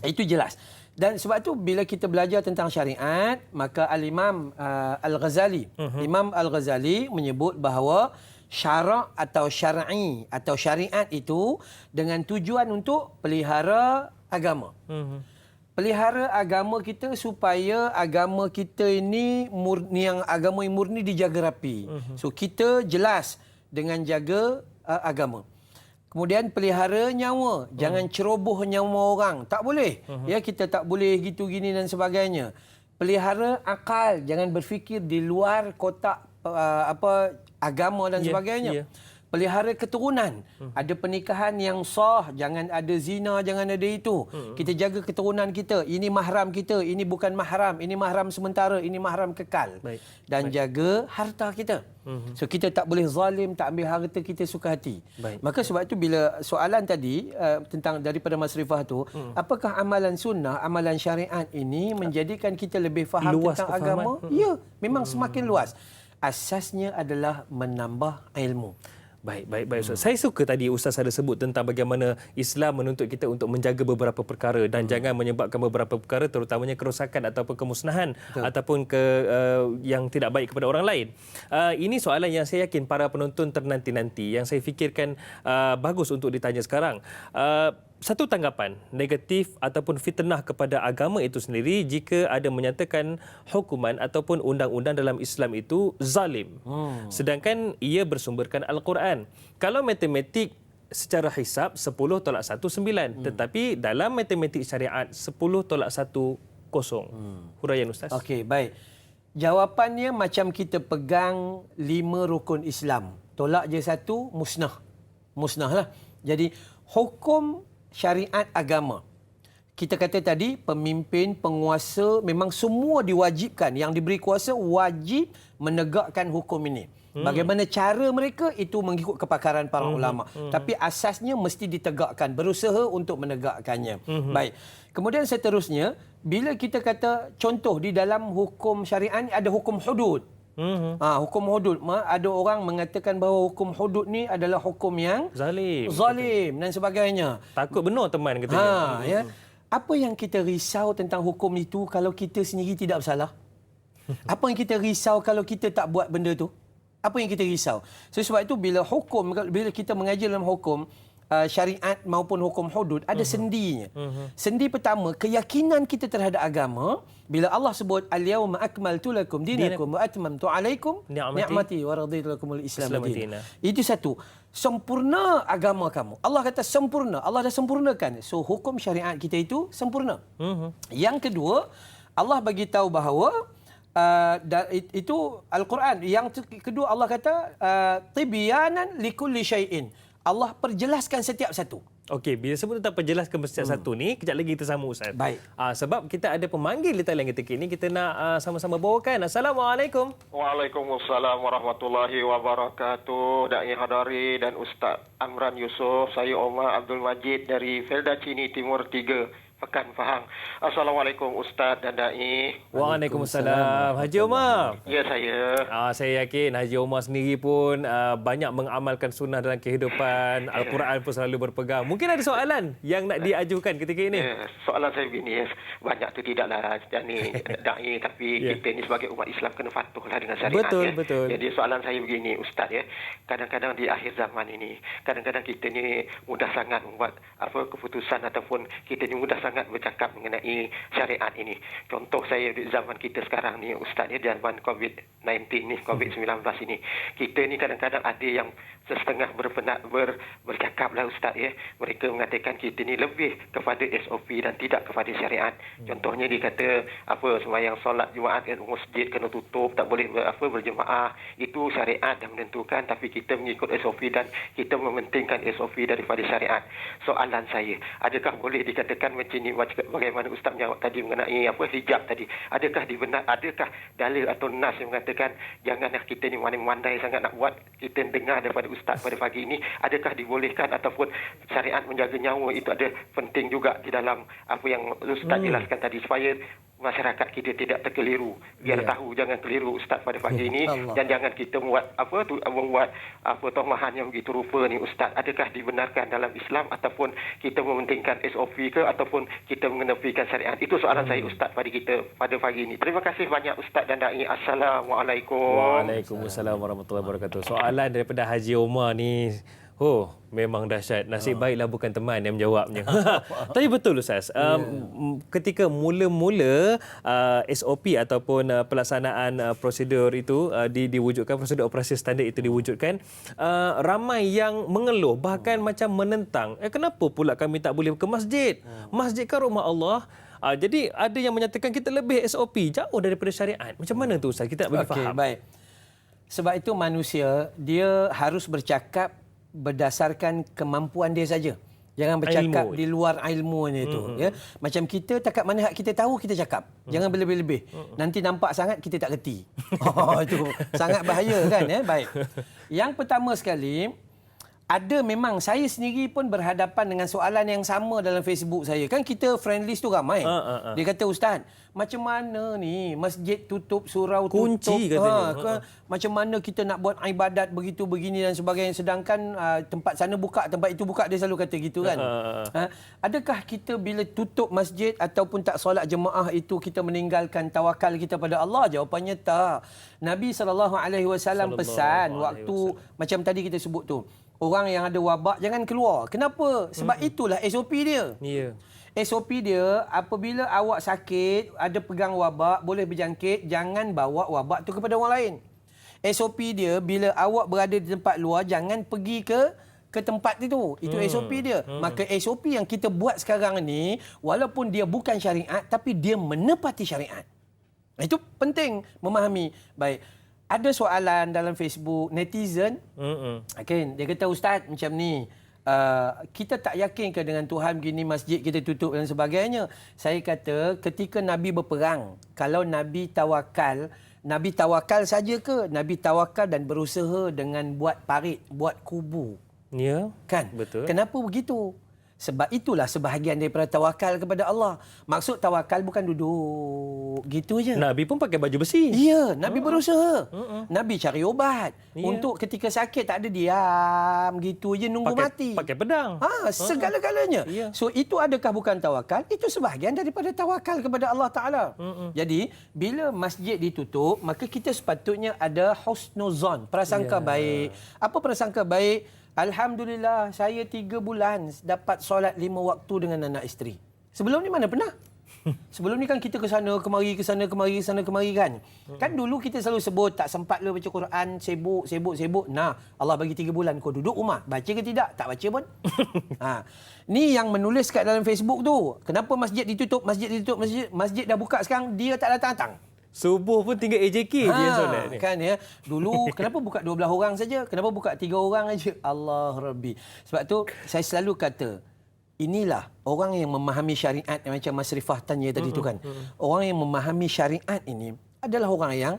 Itu jelas. Dan sebab tu bila kita belajar tentang syariat, maka Al-Imam Al-Ghazali, Imam Al-Ghazali menyebut bahawa syarak atau syar'i atau syariat itu dengan tujuan untuk pelihara agama. Pelihara agama kita supaya agama kita ini agama yang murni dijaga rapi. So kita jelas dengan jaga agama. Kemudian pelihara nyawa, jangan ceroboh nyawa orang. Tak boleh. Ya, kita tak boleh gitu gini dan sebagainya. Pelihara akal, jangan berfikir di luar kotak agama dan sebagainya. Pelihara keturunan. Ada pernikahan yang sah, jangan ada zina, jangan ada itu. Kita jaga keturunan kita. Ini mahram kita, ini bukan mahram, ini mahram sementara, ini mahram kekal. Dan jaga harta kita. So kita tak boleh zalim, tak ambil harta kita suka hati. Maka sebab itu bila soalan tadi tentang daripada Mas Rifah tu, apakah amalan sunnah, amalan syariat ini menjadikan kita lebih faham luas tentang agama? Ya, memang semakin luas. Asasnya adalah menambah ilmu. Baik Ustaz. Saya suka tadi Ustaz ada sebut tentang bagaimana Islam menuntut kita untuk menjaga beberapa perkara dan jangan menyebabkan beberapa perkara terutamanya kerosakan ataupun kemusnahan ataupun yang tidak baik kepada orang lain. Ini soalan yang saya yakin para penonton ternanti-nanti yang saya fikirkan bagus untuk ditanya sekarang. Satu tanggapan negatif ataupun fitnah kepada agama itu sendiri jika ada menyatakan hukuman ataupun undang-undang dalam Islam itu zalim. Sedangkan ia bersumberkan Al-Quran. Kalau matematik secara hisab 10 tolak 1 9, tetapi dalam matematik syariat 10 tolak 1 kosong. Huraian Ustaz. Okey, baik. Jawapannya macam kita pegang 5 rukun Islam. Tolak je satu, musnah. Musnahlah. Jadi hukum syariat agama. Kita kata tadi pemimpin, penguasa memang semua diwajibkan. Yang diberi kuasa wajib menegakkan hukum ini. Bagaimana cara mereka itu mengikut kepakaran para ulama. Tapi asasnya mesti ditegakkan, berusaha untuk menegakkannya. Baik. Kemudian seterusnya, bila kita kata contoh di dalam hukum syariat ni ada hukum hudud. Hukum hudud. Ada orang mengatakan bahawa hukum hudud ni adalah hukum yang zalim dan sebagainya. Takut benar teman katanya. Ya. Apa yang kita risau tentang hukum itu kalau kita sendiri tidak bersalah? Apa yang kita risau kalau kita tak buat benda tu? Apa yang kita risau? So, sebab itu bila kita mengaji dalam hukum syariat maupun hukum hudud ada sendinya. Sendi pertama, keyakinan kita terhadap agama. Bila Allah sebut al-yauma akmaltu lakum dinakum wa atmamtu alaikum ni'mati wa raditu lakumul Islam dinan. Itu satu. Sempurna agama kamu. Allah kata sempurna. Allah dah sempurnakan. So hukum syariat kita itu sempurna. Yang kedua, Allah bagi tahu bahawa itu Al-Quran. Yang kedua Allah kata tibyanan likulli syai'in. Allah perjelaskan setiap satu. Okey, bila sebut tentang perjelaskan setiap satu ni, kejap lagi kita sambung Ustaz. Baik. Sebab kita ada pemanggil di talian ketika ini, kita nak sama-sama bawakan. Assalamualaikum. Waalaikumsalam warahmatullahi wabarakatuh. Da'i Hadari dan Ustaz Amran Yusof. Saya Omar Abdul Majid dari Felda Cini Timur 3. Pekan Pahang. Assalamualaikum Ustaz dan Da'i. Waalaikumsalam. Haji Omar. Ya, saya. Saya yakin Haji Omar sendiri pun banyak mengamalkan sunnah dalam kehidupan. Al-Quran pun selalu berpegang. Mungkin ada soalan yang nak diajukan ketika ini. Soalan saya begini, banyak tu tidaklah Da'i, tapi kita ni sebagai umat Islam kena patuhlah dengan syariat. Betul. Jadi soalan saya begini Ustaz ya. Kadang-kadang di akhir zaman ini, kadang-kadang kita ni mudah sangat membuat keputusan ataupun kita ni mudah sangat bercakap mengenai syariat ini. Contoh saya di zaman kita sekarang ni Ustaz, ni zaman COVID-19 ni, COVID-19 ini, kita ni kadang-kadang ada yang setengah bercakap lah Ustaz ya. Mereka mengatakan kita ni lebih kepada SOP dan tidak kepada syariat. Contohnya dia kata sembahyang solat Jumaat masjid kena tutup, tak boleh berjemaah. Itu syariat yang menentukan, tapi kita mengikut SOP dan kita mementingkan SOP daripada syariat. Soalan saya, adakah boleh dikatakan macam ni, bagaimana Ustaz menjawab tadi mengenai hijab tadi? Adakah dalil atau nas yang mengatakan janganlah kita ni mandai-mandai sangat nak buat? Kita dengar daripada Ustaz pada pagi ini, adakah dibolehkan ataupun syariat menjaga nyawa itu ada penting juga di dalam apa yang Ustaz jelaskan tadi, supaya masyarakat kita tidak terkeliru. Biar tahu, jangan keliru Ustaz pada pagi ini. Dan jangan kita membuat tomahan yang begitu rupa ni Ustaz. Adakah dibenarkan dalam Islam ataupun kita mementingkan SOP ke ataupun kita mengenepikan syariat? Itu soalan saya Ustaz pada pagi ini. Terima kasih banyak Ustaz dan Dai. Assalamualaikum. Waalaikumsalam warahmatullahi wabarakatuh. Soalan daripada Haji Omar ni, memang dahsyat. Nasib baiklah bukan teman yang menjawabnya. Tapi betul Ustaz, ketika mula-mula SOP ataupun pelaksanaan prosedur itu diwujudkan, prosedur operasi standard itu diwujudkan, ramai yang mengeluh, bahkan macam menentang. Kenapa pula kami tak boleh ke masjid? Masjid kan rumah Allah. Jadi ada yang menyatakan kita lebih SOP, jauh daripada syariat. Macam mana tu Ustaz? Kita nak bagi faham. Baik. Sebab itu manusia, dia harus bercakap berdasarkan kemampuan dia saja. Jangan bercakap di luar ilmunya itu. Ya. Macam kita, takat mana hak kita tahu, kita cakap. Jangan berlebih-lebih. Nanti nampak sangat, kita tak reti. Itu sangat bahaya kan. Ya? Baik. Yang pertama sekali, ada memang saya sendiri pun berhadapan dengan soalan yang sama dalam Facebook saya. Kan kita friend list tu ramai. Dia kata, Ustaz, macam mana ni masjid tutup, surau kunci tutup. Katanya. Macam mana kita nak buat ibadat begitu, begini dan sebagainya. Sedangkan tempat sana buka, tempat itu buka. Dia selalu kata gitu kan. Adakah kita bila tutup masjid ataupun tak solat jemaah itu, kita meninggalkan tawakal kita pada Allah? Jawapannya tak. Nabi SAW pesan waktu, macam tadi kita sebut tu, orang yang ada wabak jangan keluar. Kenapa? Sebab itulah SOP dia. SOP dia, apabila awak sakit, ada pegang wabak, boleh berjangkit, jangan bawa wabak tu kepada orang lain. SOP dia, bila awak berada di tempat luar, jangan pergi ke tempat itu. Itu SOP dia. Maka SOP yang kita buat sekarang ni, walaupun dia bukan syariat, tapi dia menepati syariat. Itu penting memahami. Baik. Ada soalan dalam Facebook, netizen, dia kata, Ustaz, macam ni, kita tak yakin ke dengan Tuhan begini, masjid kita tutup dan sebagainya. Saya kata, ketika Nabi berperang, kalau Nabi tawakal saja ke? Nabi tawakal dan berusaha dengan buat parit, buat kubu. Ya, kan? Betul. Kenapa begitu? Sebab itulah sebahagian daripada tawakal kepada Allah. Maksud tawakal bukan duduk gitu je. Nabi pun pakai baju besi. Ya, Nabi berusaha. Nabi cari obat. Untuk ketika sakit tak ada diam gitu je nunggu mati. Pakai pedang. Segala-galanya. So itu adakah bukan tawakal? Itu sebahagian daripada tawakal kepada Allah Ta'ala. Jadi bila masjid ditutup, maka kita sepatutnya ada husnuzon, prasangka baik. Apa prasangka baik? Alhamdulillah, saya 3 bulan dapat solat 5 waktu dengan anak isteri. Sebelum ni mana pernah? Sebelum ni kan kita ke sana kemari kan. Kan dulu kita selalu sebut tak sempat le baca Quran, sibuk. Nah, Allah bagi 3 bulan kau duduk rumah, baca ke tidak? Tak baca pun. Ni yang menulis kat dalam Facebook tu. Kenapa masjid ditutup, masjid dah buka sekarang, dia tak datang-datang. Subuh pun tinggal AJK dia solat ni. Kan ya. Dulu kenapa buka 12 orang saja? Kenapa buka 3 orang aja? Allah Rabbi. Sebab tu saya selalu kata, inilah orang yang memahami syariat yang macam Mas Rifah tanya tadi tu kan. Orang yang memahami syariat ini adalah orang yang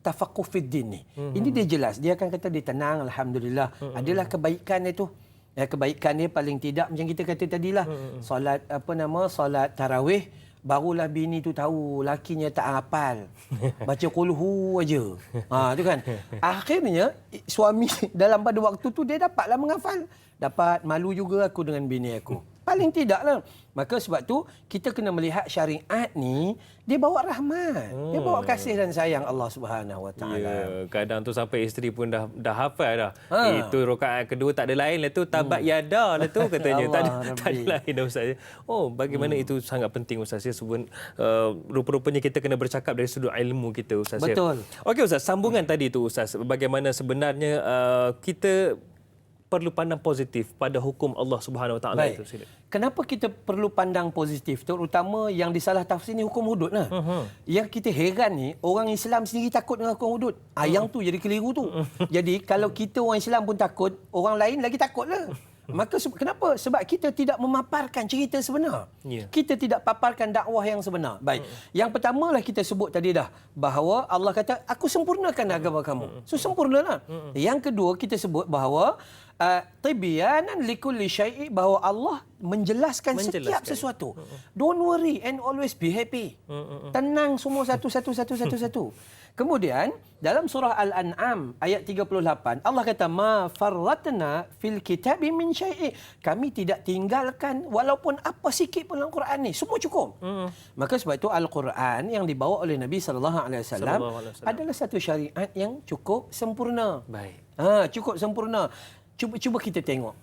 tafaqquh fid din ni. Ini dia jelas. Dia akan kata dia tenang, alhamdulillah. Adalah kebaikan itu. Ya, kebaikan dia paling tidak macam kita kata tadilah. Solat solat tarawih, barulah bini tu tahu lakinya tak hafal. Baca qulhu aja. Tu kan. Akhirnya suami dalam pada waktu tu dia dapatlah menghafal. Dapat malu juga aku dengan bini aku. Paling tidaklah. Maka sebab tu kita kena melihat syariat ni dia bawa rahmat. Dia bawa kasih dan sayang Allah Subhanahu Wa Taala. Ya, kadang tu sampai isteri pun dah hafal dah. Itu rakaat kedua tak ada lain lah tu, tabat yada lah tu katanya. Tak ada lain dah Ustaz. Oh, bagaimana itu sangat penting Ustaz ya. Rupa-rupanya kita kena bercakap dari sudut ilmu kita Ustaz. Betul. Okey Ustaz, sambungan tadi tu Ustaz, bagaimana sebenarnya kita perlu pandang positif pada hukum Allah Subhanahu Wa Taala itu. Kenapa kita perlu pandang positif? Terutama yang disalah tafsir ni hukum hudud lah. Yang kita heran ni, orang Islam sendiri takut dengan hukum hudud. Yang tu jadi keliru tu. Jadi kalau kita orang Islam pun takut, orang lain lagi takut lah. Maka kenapa? Sebab kita tidak memaparkan cerita sebenar. Kita tidak paparkan dakwah yang sebenar. Baik. Yang pertama lah kita sebut tadi dah, bahawa Allah kata, aku sempurnakan agama kamu. So sempurnalah. Yang kedua kita sebut bahawa tibyanan likulli syai'i, bahawa Allah menjelaskan setiap sesuatu. Don't worry and always be happy. Tenang semua satu. Kemudian dalam surah Al-An'am ayat 38 Allah kata ma farratna fil kitabi min syai'i. Kami tidak tinggalkan walaupun apa sikit pun dalam Quran ni. Semua cukup. Maka sebab itu Al-Quran yang dibawa oleh Nabi sallallahu alaihi wasallam adalah satu syariat yang cukup sempurna. Baik. Cukup sempurna. Cuba kita tengok.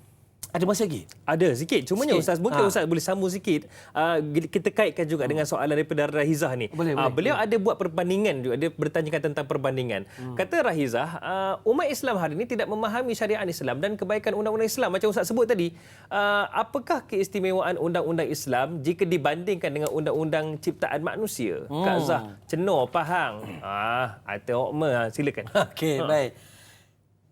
Ada masa lagi? Ada sikit. Cumanya Ustaz, mungkin Ustaz boleh sambung sikit. Kita kaitkan juga dengan soalan daripada Rahizah ni. Boleh. Beliau ada buat perbandingan juga. Dia bertanyakan tentang perbandingan. Kata Rahizah, umat Islam hari ini tidak memahami syariat Islam dan kebaikan undang-undang Islam. Macam Ustaz sebut tadi, apakah keistimewaan undang-undang Islam jika dibandingkan dengan undang-undang ciptaan manusia? Kak Zah, Cenor, Pahang. Atau silakan. Okey, baik.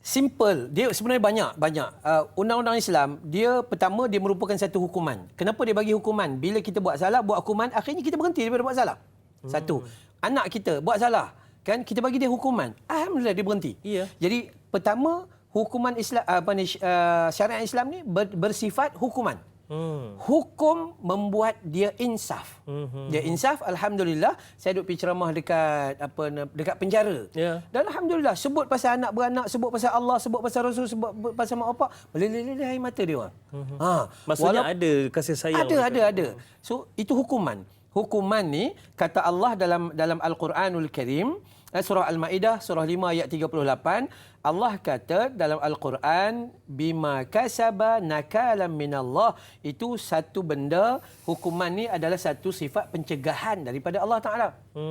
Simple. Dia sebenarnya banyak. Undang-undang Islam, dia pertama dia merupakan satu hukuman. Kenapa dia bagi hukuman? Bila kita buat salah, buat hukuman, akhirnya kita berhenti daripada buat salah. Satu. Anak kita buat salah, kan kita bagi dia hukuman. Alhamdulillah dia berhenti. Ya. Jadi pertama hukuman Islam syariat Islam ni bersifat hukuman. Hukum membuat dia insaf. Dia insaf, alhamdulillah. Saya duduk pergi ceramah dekat penjara. Dan alhamdulillah sebut pasal anak beranak, sebut pasal Allah, sebut pasal Rasul, sebut pasal mak bapak, meleleh air mata dia orang. Maksudnya ada kasih sayang. Ada. So itu hukuman. Hukuman ni kata Allah dalam Al-Quranul Karim, surah Al-Maidah surah 5 ayat 38, Allah kata dalam Al-Quran, bima kasaba nakalam minallah, itu satu benda, hukuman ni adalah satu sifat pencegahan daripada Allah Taala.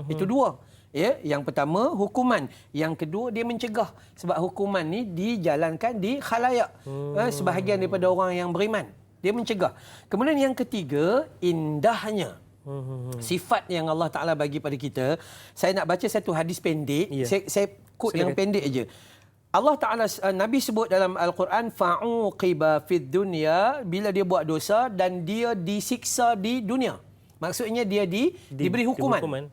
Itu dua. Ya, yang pertama hukuman, yang kedua dia mencegah, sebab hukuman ni dijalankan di khalayak, sebahagian daripada orang yang beriman. Dia mencegah. Kemudian yang ketiga, indahnya sifat yang Allah Ta'ala bagi pada kita. Saya nak baca satu hadis pendek. Saya quote yang pendek aja. Allah Ta'ala, Nabi sebut dalam Al-Quran, fa'uqiba fid dunya, bila dia buat dosa dan dia disiksa di dunia. Maksudnya dia diberi hukuman.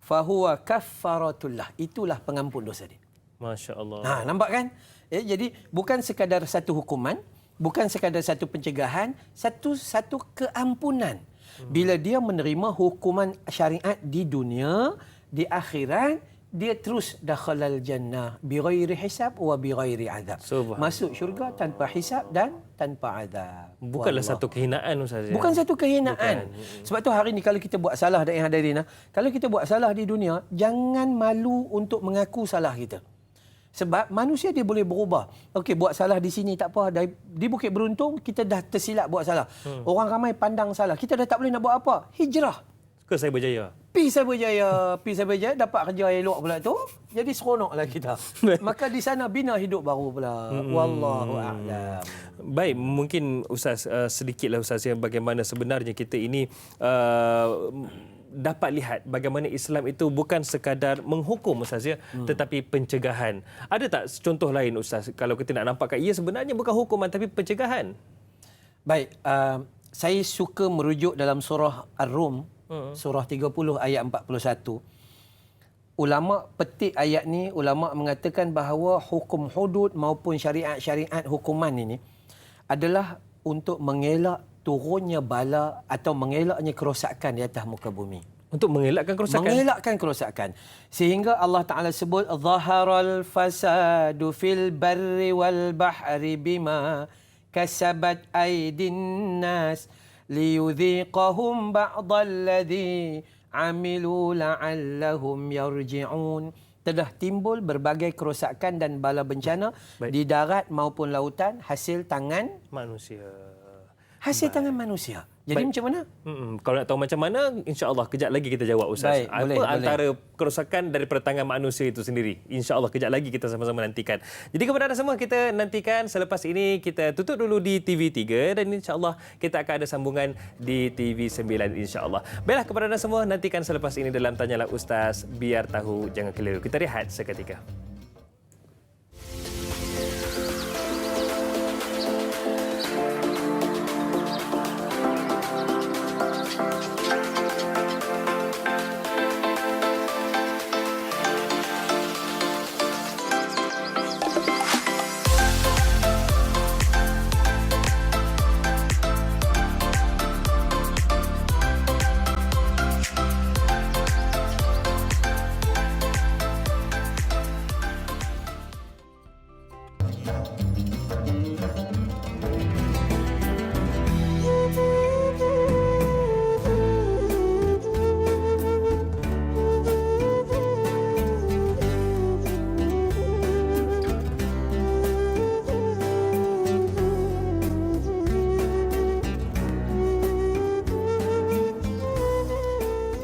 Fahuwa kaffaratullah. Itulah pengampun dosa dia. Masya Allah. Nampak kan? Jadi bukan sekadar satu hukuman, bukan sekadar satu pencegahan, satu keampunan. Bila dia menerima hukuman syariat di dunia, di akhirat dia terus dakhalal jannah bighairi hisab wa bighairi azab. Masuk syurga tanpa hisab dan tanpa azab. Bukanlah satu kehinaan Ustaz. Bukan satu kehinaan. Sebab tu hari ni kalau kita buat salah dan yang hadirin, kalau kita buat salah di dunia, jangan malu untuk mengaku salah kita. Sebab manusia dia boleh berubah. Okey, buat salah di sini tak apa. Di Bukit Beruntung kita dah tersilap buat salah. Orang ramai pandang salah. Kita dah tak boleh nak buat apa. Hijrah ke Cyberjaya. Pergi Cyberjaya dapat kerja elok pula tu. Jadi seronoklah kita. Maka di sana bina hidup baru pula. Wallahu a'lam. Baik, mungkin Ustaz sedikitlah Ustaz yang bagaimana sebenarnya kita ini dapat lihat bagaimana Islam itu bukan sekadar menghukum Ustaz ya, tetapi pencegahan. Ada tak contoh lain Ustaz kalau kita nak nampakkan ia sebenarnya bukan hukuman tapi pencegahan? Baik, saya suka merujuk dalam surah Ar-Rum, surah 30 ayat 41. Ulama petik ayat ni, ulama mengatakan bahawa hukum hudud maupun syariat-syariat hukuman ini adalah untuk mengelak turunnya bala atau mengelaknya kerosakan di atas muka bumi. Untuk mengelakkan kerosakan? Mengelakkan kerosakan. Sehingga Allah Ta'ala sebut, Zaharal fasadu fil barri wal bahri bima kasabat aydin nas liyudhiqahum ba'dalladhi amilu la'allahum yarji'un. Telah timbul berbagai kerosakan dan bala bencana di darat maupun lautan hasil tangan Manusia. manusia. Jadi macam mana? Kalau nak tahu macam mana, insya-Allah kejap lagi kita jawab Ustaz. Baik, Apa boleh. antara kerosakan daripada tangan manusia itu sendiri? Insya-Allah kejap lagi kita sama-sama nantikan. Jadi kepada anda semua kita nantikan selepas ini kita tutup dulu di TV3 dan insya-Allah kita akan ada sambungan di TV9 insya-Allah. Baiklah kepada anda semua nantikan selepas ini dalam Tanyalah Ustaz, biar tahu jangan keliru. Kita rehat seketika.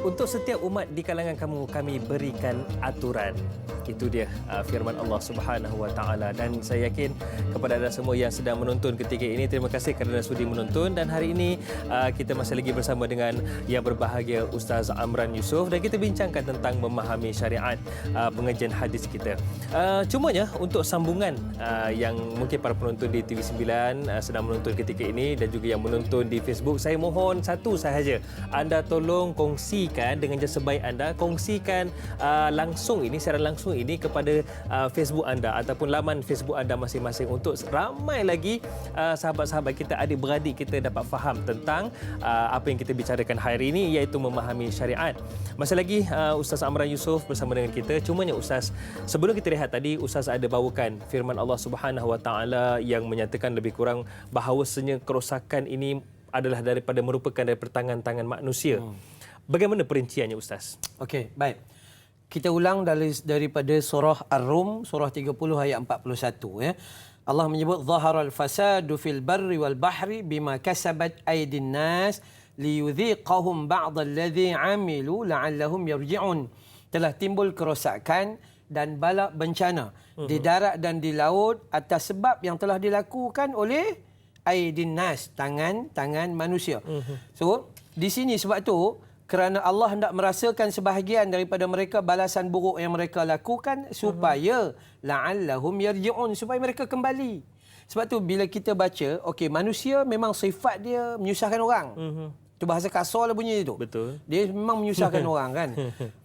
Untuk setiap umat di kalangan kamu, kami berikan aturan. Itu dia firman Allah Subhanahu Wa Taala. Dan saya yakin kepada anda semua yang sedang menonton ketika ini, terima kasih kerana sudi menonton. Dan hari ini kita masih lagi bersama dengan yang berbahagia Ustaz Amran Yusof dan kita bincangkan tentang memahami syariat pengajian hadis kita. Cumanya untuk sambungan yang mungkin para penonton di TV9 sedang menonton ketika ini dan juga yang menonton di Facebook, saya mohon satu sahaja, anda tolong kongsikan dengan jasa baik anda, kongsikan langsung ini, siaran langsung ini kepada Facebook anda ataupun laman Facebook anda masing-masing untuk ramai lagi sahabat-sahabat kita, adik-beradik kita dapat faham tentang apa yang kita bicarakan hari ini, iaitu memahami syariat. Masih lagi Ustaz Amran Yusof bersama dengan kita. Cumanya Ustaz, sebelum kita rehat tadi, Ustaz ada bawakan firman Allah Subhanahu Wa Taala yang menyatakan lebih kurang bahawasanya kerosakan ini adalah merupakan daripada tangan-tangan manusia. Bagaimana perinciannya Ustaz? Okey, baik. Kita ulang daripada surah Ar-Rum, surah 30 ayat 41 ya. Allah menyebut zaharal fasadu fil barri wal bahri bima kasabat aydin nas liyudhiqahum ba'dalladhi 'amilu la'allahum yarji'un. Telah timbul kerosakan dan bala bencana di darat dan di laut atas sebab yang telah dilakukan oleh aydin nas, tangan manusia. So, di sini sebab tu kerana Allah hendak merasakan sebahagian daripada mereka balasan buruk yang mereka lakukan supaya la'allahum yarji'un, supaya mereka kembali. Sebab tu bila kita baca, okey, manusia memang sifat dia menyusahkan orang. Itu bahasa kasar lah bunyi itu. Betul. Dia memang menyusahkan orang kan.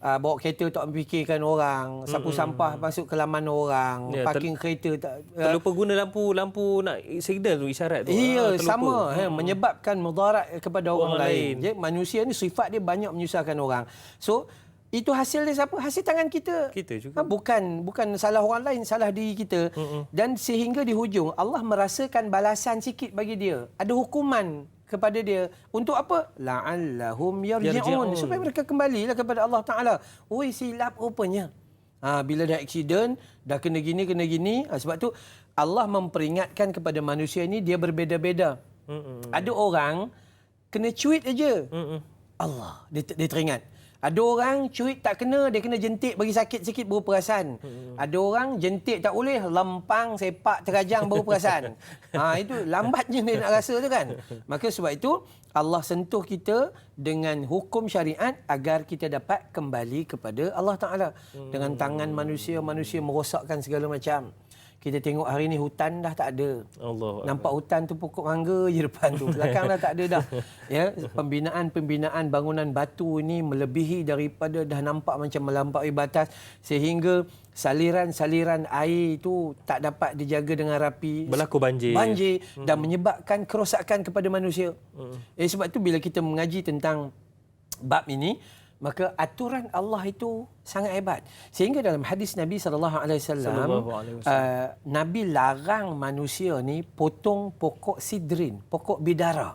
Bawa kereta tak memfikirkan orang, sapu sampah masuk ke laman orang, parking kereta tak Terlupa guna lampu nak signal tu, isyarat tu. iya, Terlupa. sama menyebabkan mudarat kepada orang lain. Jadi manusia ni sifat dia banyak menyusahkan orang. So itu hasil dia siapa? Hasil tangan kita. Kita juga. Bukan salah orang lain, salah diri kita. Dan sehingga di hujung Allah merasakan balasan sikit bagi dia. Ada hukuman kepada dia. Untuk apa? La'allahum yarji'un. Supaya mereka kembalilah kepada Allah Ta'ala. Oi, silap rupanya. Bila dah aksiden, dah kena gini. Sebab tu Allah memperingatkan kepada manusia ini, dia berbeza-beza. Ada orang kena cuit aja. Allah, dia teringat. Ada orang cuit tak kena, dia kena jentik bagi sakit sikit baru perasan. Ada orang jentik tak boleh, lempang, sepak, terajang baru perasan. Itu lambatnya dia nak rasa tu kan. Maka sebab itu Allah sentuh kita dengan hukum syariat agar kita dapat kembali kepada Allah Ta'ala. Dengan tangan manusia merosakkan segala macam. Kita tengok hari ni hutan dah tak ada. Allah. Nampak hutan tu pokok mangga je depan tu. Belakang dah tak ada dah. Ya, pembinaan bangunan batu ini melebihi daripada, dah nampak macam melampaui batas sehingga saliran-saliran air itu tak dapat dijaga dengan rapi. Berlaku banjir. Dan menyebabkan kerosakan kepada manusia. Sebab tu bila kita mengaji tentang bab ini, maka aturan Allah itu sangat hebat. Sehingga dalam hadis Nabi SAW, Nabi larang manusia ni potong pokok sidrin, pokok bidara.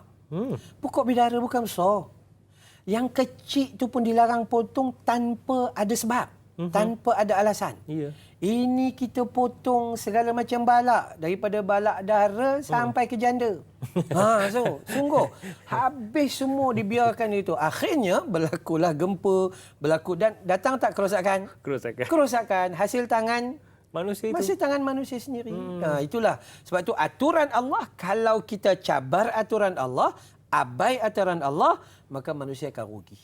Pokok bidara bukan besar. Yang kecil tu pun dilarang potong tanpa ada sebab, tanpa ada alasan. Ya. Ini kita potong segala macam balak, daripada balak dara sampai ke janda. So sungguh habis semua dibiarkan itu. Akhirnya berlakulah gempa, dan datang tak kerosakan? Kerosakan hasil tangan Manusia itu. masih tangan manusia sendiri. Itulah sebab tu aturan Allah, kalau kita cabar aturan Allah, abai aturan Allah, maka manusia akan rugi.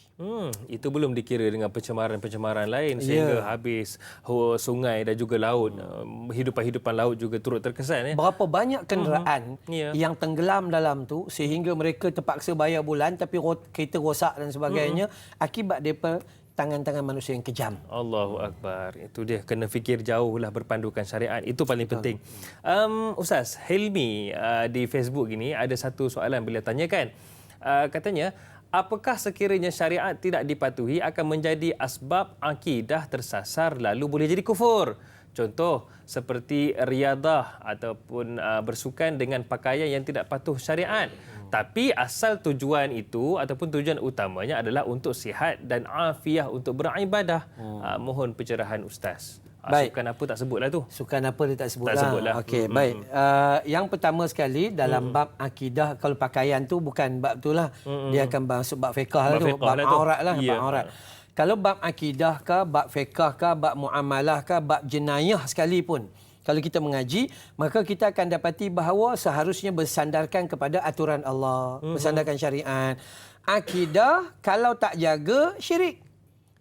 Itu belum dikira dengan pencemaran-pencemaran lain sehingga habis sungai dan juga laut. Hidupan laut juga turut terkesan. Berapa banyak kenderaan yang tenggelam dalam tu sehingga mereka terpaksa bayar bulan tapi kereta rosak dan sebagainya akibat daripada tangan-tangan manusia yang kejam. Allahu Akbar. Itu dia, kena fikir jauh lah, berpandukan syariat. Itu paling penting. Ustaz, Hilmi di Facebook ini ada satu soalan beliau tanyakan. Katanya, apakah sekiranya syariat tidak dipatuhi akan menjadi asbab akidah tersasar lalu boleh jadi kufur? Contoh seperti riadah ataupun bersukan dengan pakaian yang tidak patuh syariat. Tapi asal tujuan itu ataupun tujuan utamanya adalah untuk sihat dan afiah untuk beribadah. Mohon pencerahan Ustaz. Baik. Sukan apa tak sebutlah tu? Sukan apa dia tak sebutlah. Tak sebutlah. Okey, baik. Yang pertama sekali dalam bab akidah, kalau pakaian tu bukan bab tu lah. Dia akan masuk bab fiqh lah tu. Bab aurat lah. Ya. Bab aurat. Kalau bab akidah ke, bab fiqh ke, bab muamalah ke, bab jenayah sekalipun, kalau kita mengaji, maka kita akan dapati bahawa seharusnya bersandarkan kepada aturan Allah, bersandarkan syariat. Akidah kalau tak jaga, syirik.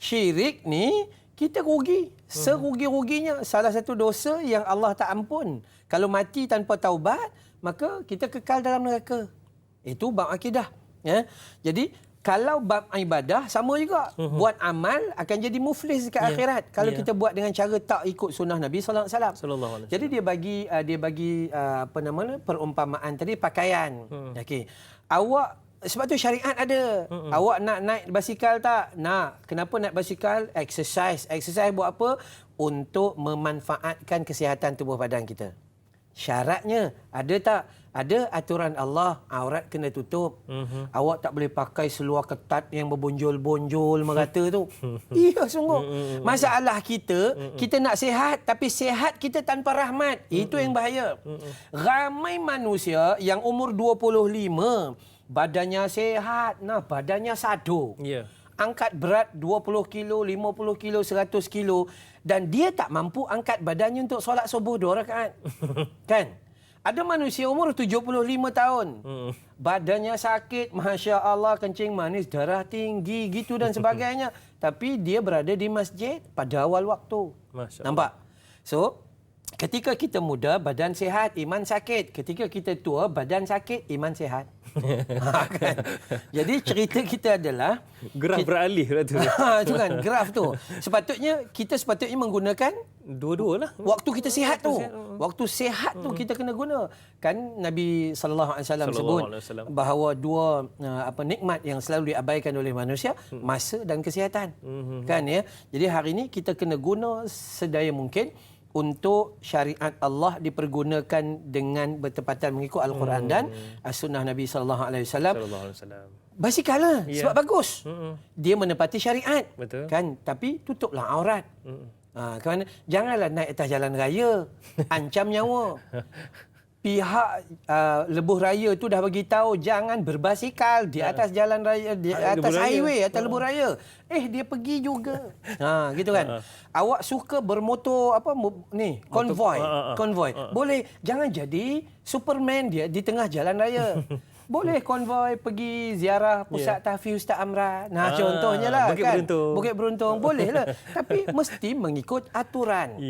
Syirik ni kita rugi. Serugi-ruginya. Salah satu dosa yang Allah tak ampun. Kalau mati tanpa taubat, maka kita kekal dalam neraka. Itu bab akidah. Ya. Jadi kalau bab ibadah sama juga. Buat amal akan jadi muflis dekat akhirat kalau kita buat dengan cara tak ikut sunnah Nabi sallallahu alaihi wasallam. Jadi dia bagi apa nama perumpamaan tadi pakaian. Okey. Sebab tu syariat ada. Awak nak naik basikal tak? Nak. Kenapa naik basikal? Exercise. Exercise buat apa? Untuk memanfaatkan kesihatan tubuh badan kita. Syaratnya ada tak? Ada aturan Allah, aurat kena tutup. Awak tak boleh pakai seluar ketat yang berbonjol-bonjol merata tu. Iya sungguh. Masalah kita nak sihat tapi sihat kita tanpa rahmat. Itu yang bahaya. Ramai manusia yang umur 25, badannya sihat, badannya sado. Angkat berat 20 kilo, 50 kilo, 100 kilo dan dia tak mampu angkat badannya untuk solat subuh 2 rakaat. Kan? Ada manusia umur 75 tahun. Badannya sakit, Masya Allah, kencing manis, darah tinggi, gitu dan sebagainya. Tapi dia berada di masjid pada awal waktu. Nampak? So, ketika kita muda, badan sihat, iman sakit. Ketika kita tua, badan sakit, iman sihat. Kan? Jadi cerita kita adalah graf beralih lah tu. Itu kan graf tu. Kita sepatutnya menggunakan dua-dua lah. Waktu kita sihat tu. Waktu sihat tu kita kena guna. Kan Nabi sallallahu alaihi wasallam sebut bahawa dua nikmat yang selalu diabaikan oleh manusia, masa dan kesihatan. Kan ya. Jadi hari ini kita kena guna sedaya mungkin untuk syariat Allah dipergunakan dengan bertepatan mengikut Al-Quran dan Sunnah Nabi sallallahu alaihi wasallam. Basikal lah, sebab bagus. Dia menepati syariat. Betul. Kan? Tapi tutuplah aurat. Kerana janganlah naik atas jalan raya, ancam nyawa. Pihak lebuh raya tu dah bagi tahu jangan berbasikal di atas jalan raya, di atas highway, atas lebuh raya. Dia pergi juga. Gitu kan. Awak suka bermotor konvoi. Boleh, jangan jadi Superman dia di tengah jalan raya. Boleh konvoi pergi ziarah pusat tahfiz Ustaz Amran. Contohnya lah kan. Bukit Beruntung. Boleh lah. Tapi mesti mengikut aturan.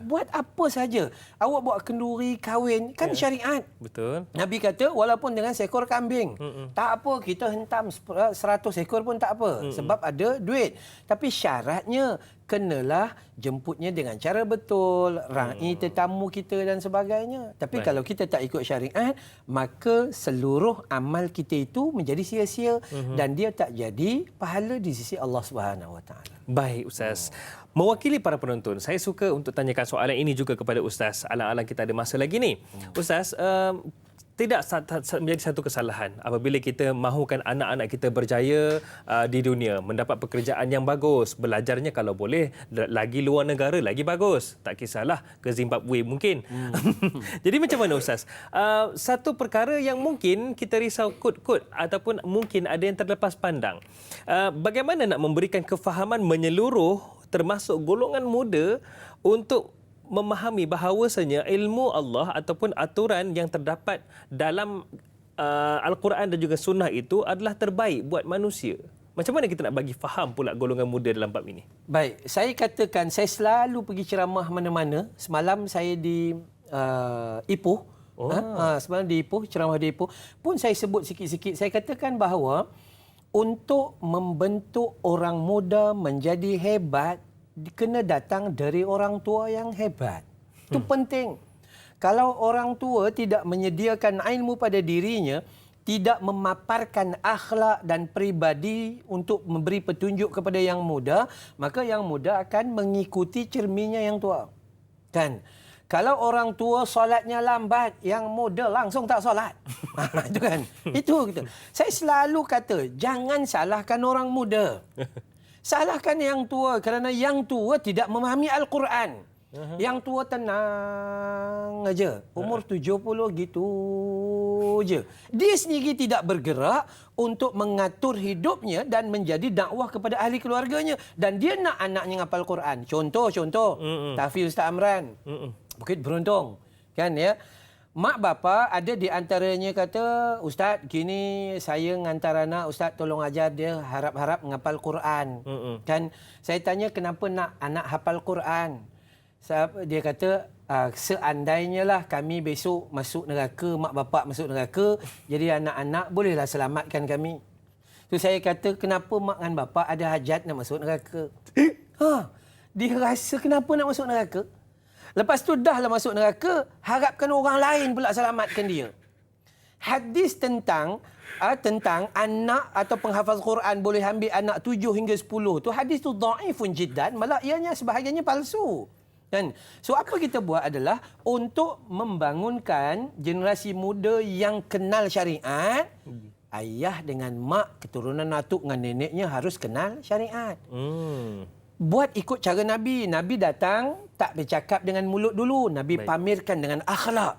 Buat apa saja. Awak buat kenduri, kahwin. Kan syariat. Betul. Nabi kata walaupun dengan seekor kambing. Tak apa, kita hentam 100 ekor pun tak apa. Sebab ada duit. Tapi syaratnya kenalah jemputnya dengan cara betul, rai tetamu kita dan sebagainya. Tapi kalau kita tak ikut syariat, maka seluruh amal kita itu menjadi sia-sia dan dia tak jadi pahala di sisi Allah Subhanahu Wa Taala. Baik Ustaz. Mewakili para penonton, saya suka untuk tanyakan soalan ini juga kepada Ustaz. Alang-alang kita ada masa lagi ni. Ustaz, tidak menjadi satu kesalahan apabila kita mahukan anak-anak kita berjaya di dunia, mendapat pekerjaan yang bagus, belajarnya kalau boleh lagi luar negara lagi bagus, tak kisahlah ke Zimbabwe mungkin. Jadi macam mana Ustaz? Satu perkara yang mungkin kita risau kut-kut ataupun mungkin ada yang terlepas pandang. Bagaimana nak memberikan kefahaman menyeluruh termasuk golongan muda untuk memahami bahawasanya ilmu Allah ataupun aturan yang terdapat dalam Al-Quran dan juga sunnah itu adalah terbaik buat manusia. Macam mana kita nak bagi faham pula golongan muda dalam bab ini? Baik, saya katakan saya selalu pergi ceramah mana-mana. Semalam saya di Ipoh. Semalam di Ipoh, ceramah di Ipoh. Pun saya sebut sikit-sikit. Saya katakan bahawa untuk membentuk orang muda menjadi hebat, kena datang dari orang tua yang hebat. Itu penting. Kalau orang tua tidak menyediakan ilmu pada dirinya, tidak memaparkan akhlak dan peribadi untuk memberi petunjuk kepada yang muda, maka yang muda akan mengikuti cerminnya yang tua. Kan? Kalau orang tua solatnya lambat, yang muda langsung tak solat. Itu kan? Itu gitu. Saya selalu kata, jangan salahkan orang muda. Salahkan yang tua kerana yang tua tidak memahami Al-Quran. Yang tua tenang aja. Umur 70 gitu je. Dia sendiri tidak bergerak untuk mengatur hidupnya dan menjadi dakwah kepada ahli keluarganya. Dan dia nak anaknya ngapal Quran. Contoh. Tahfiz Ustaz Amran. Bukit Beruntung. Kan ya? Mak bapa ada di antaranya kata, Ustaz, gini saya ngantar anak, Ustaz tolong ajar dia harap-harap menghafal Quran. Kan saya tanya kenapa nak anak hafal Quran? Dia kata, seandainya lah kami besok masuk neraka, mak bapak masuk neraka, jadi anak-anak bolehlah selamatkan kami. Tu saya kata, kenapa mak dan bapak ada hajat nak masuk neraka? Dia rasa kenapa nak masuk neraka? Lepas tu dahlah masuk neraka, harapkan orang lain pula selamatkan dia. Hadis tentang anak atau penghafaz Quran boleh ambil anak 7 hingga 10 tu, hadis tu dhaifun jiddan, malah ianya sebahagiannya palsu. Kan? So apa kita buat adalah untuk membangunkan generasi muda yang kenal syariat. Ayah dengan mak, keturunan atuk dengan neneknya harus kenal syariat. Buat ikut cara Nabi. Nabi datang tak bercakap dengan mulut dulu. Nabi pamerkan dengan akhlak.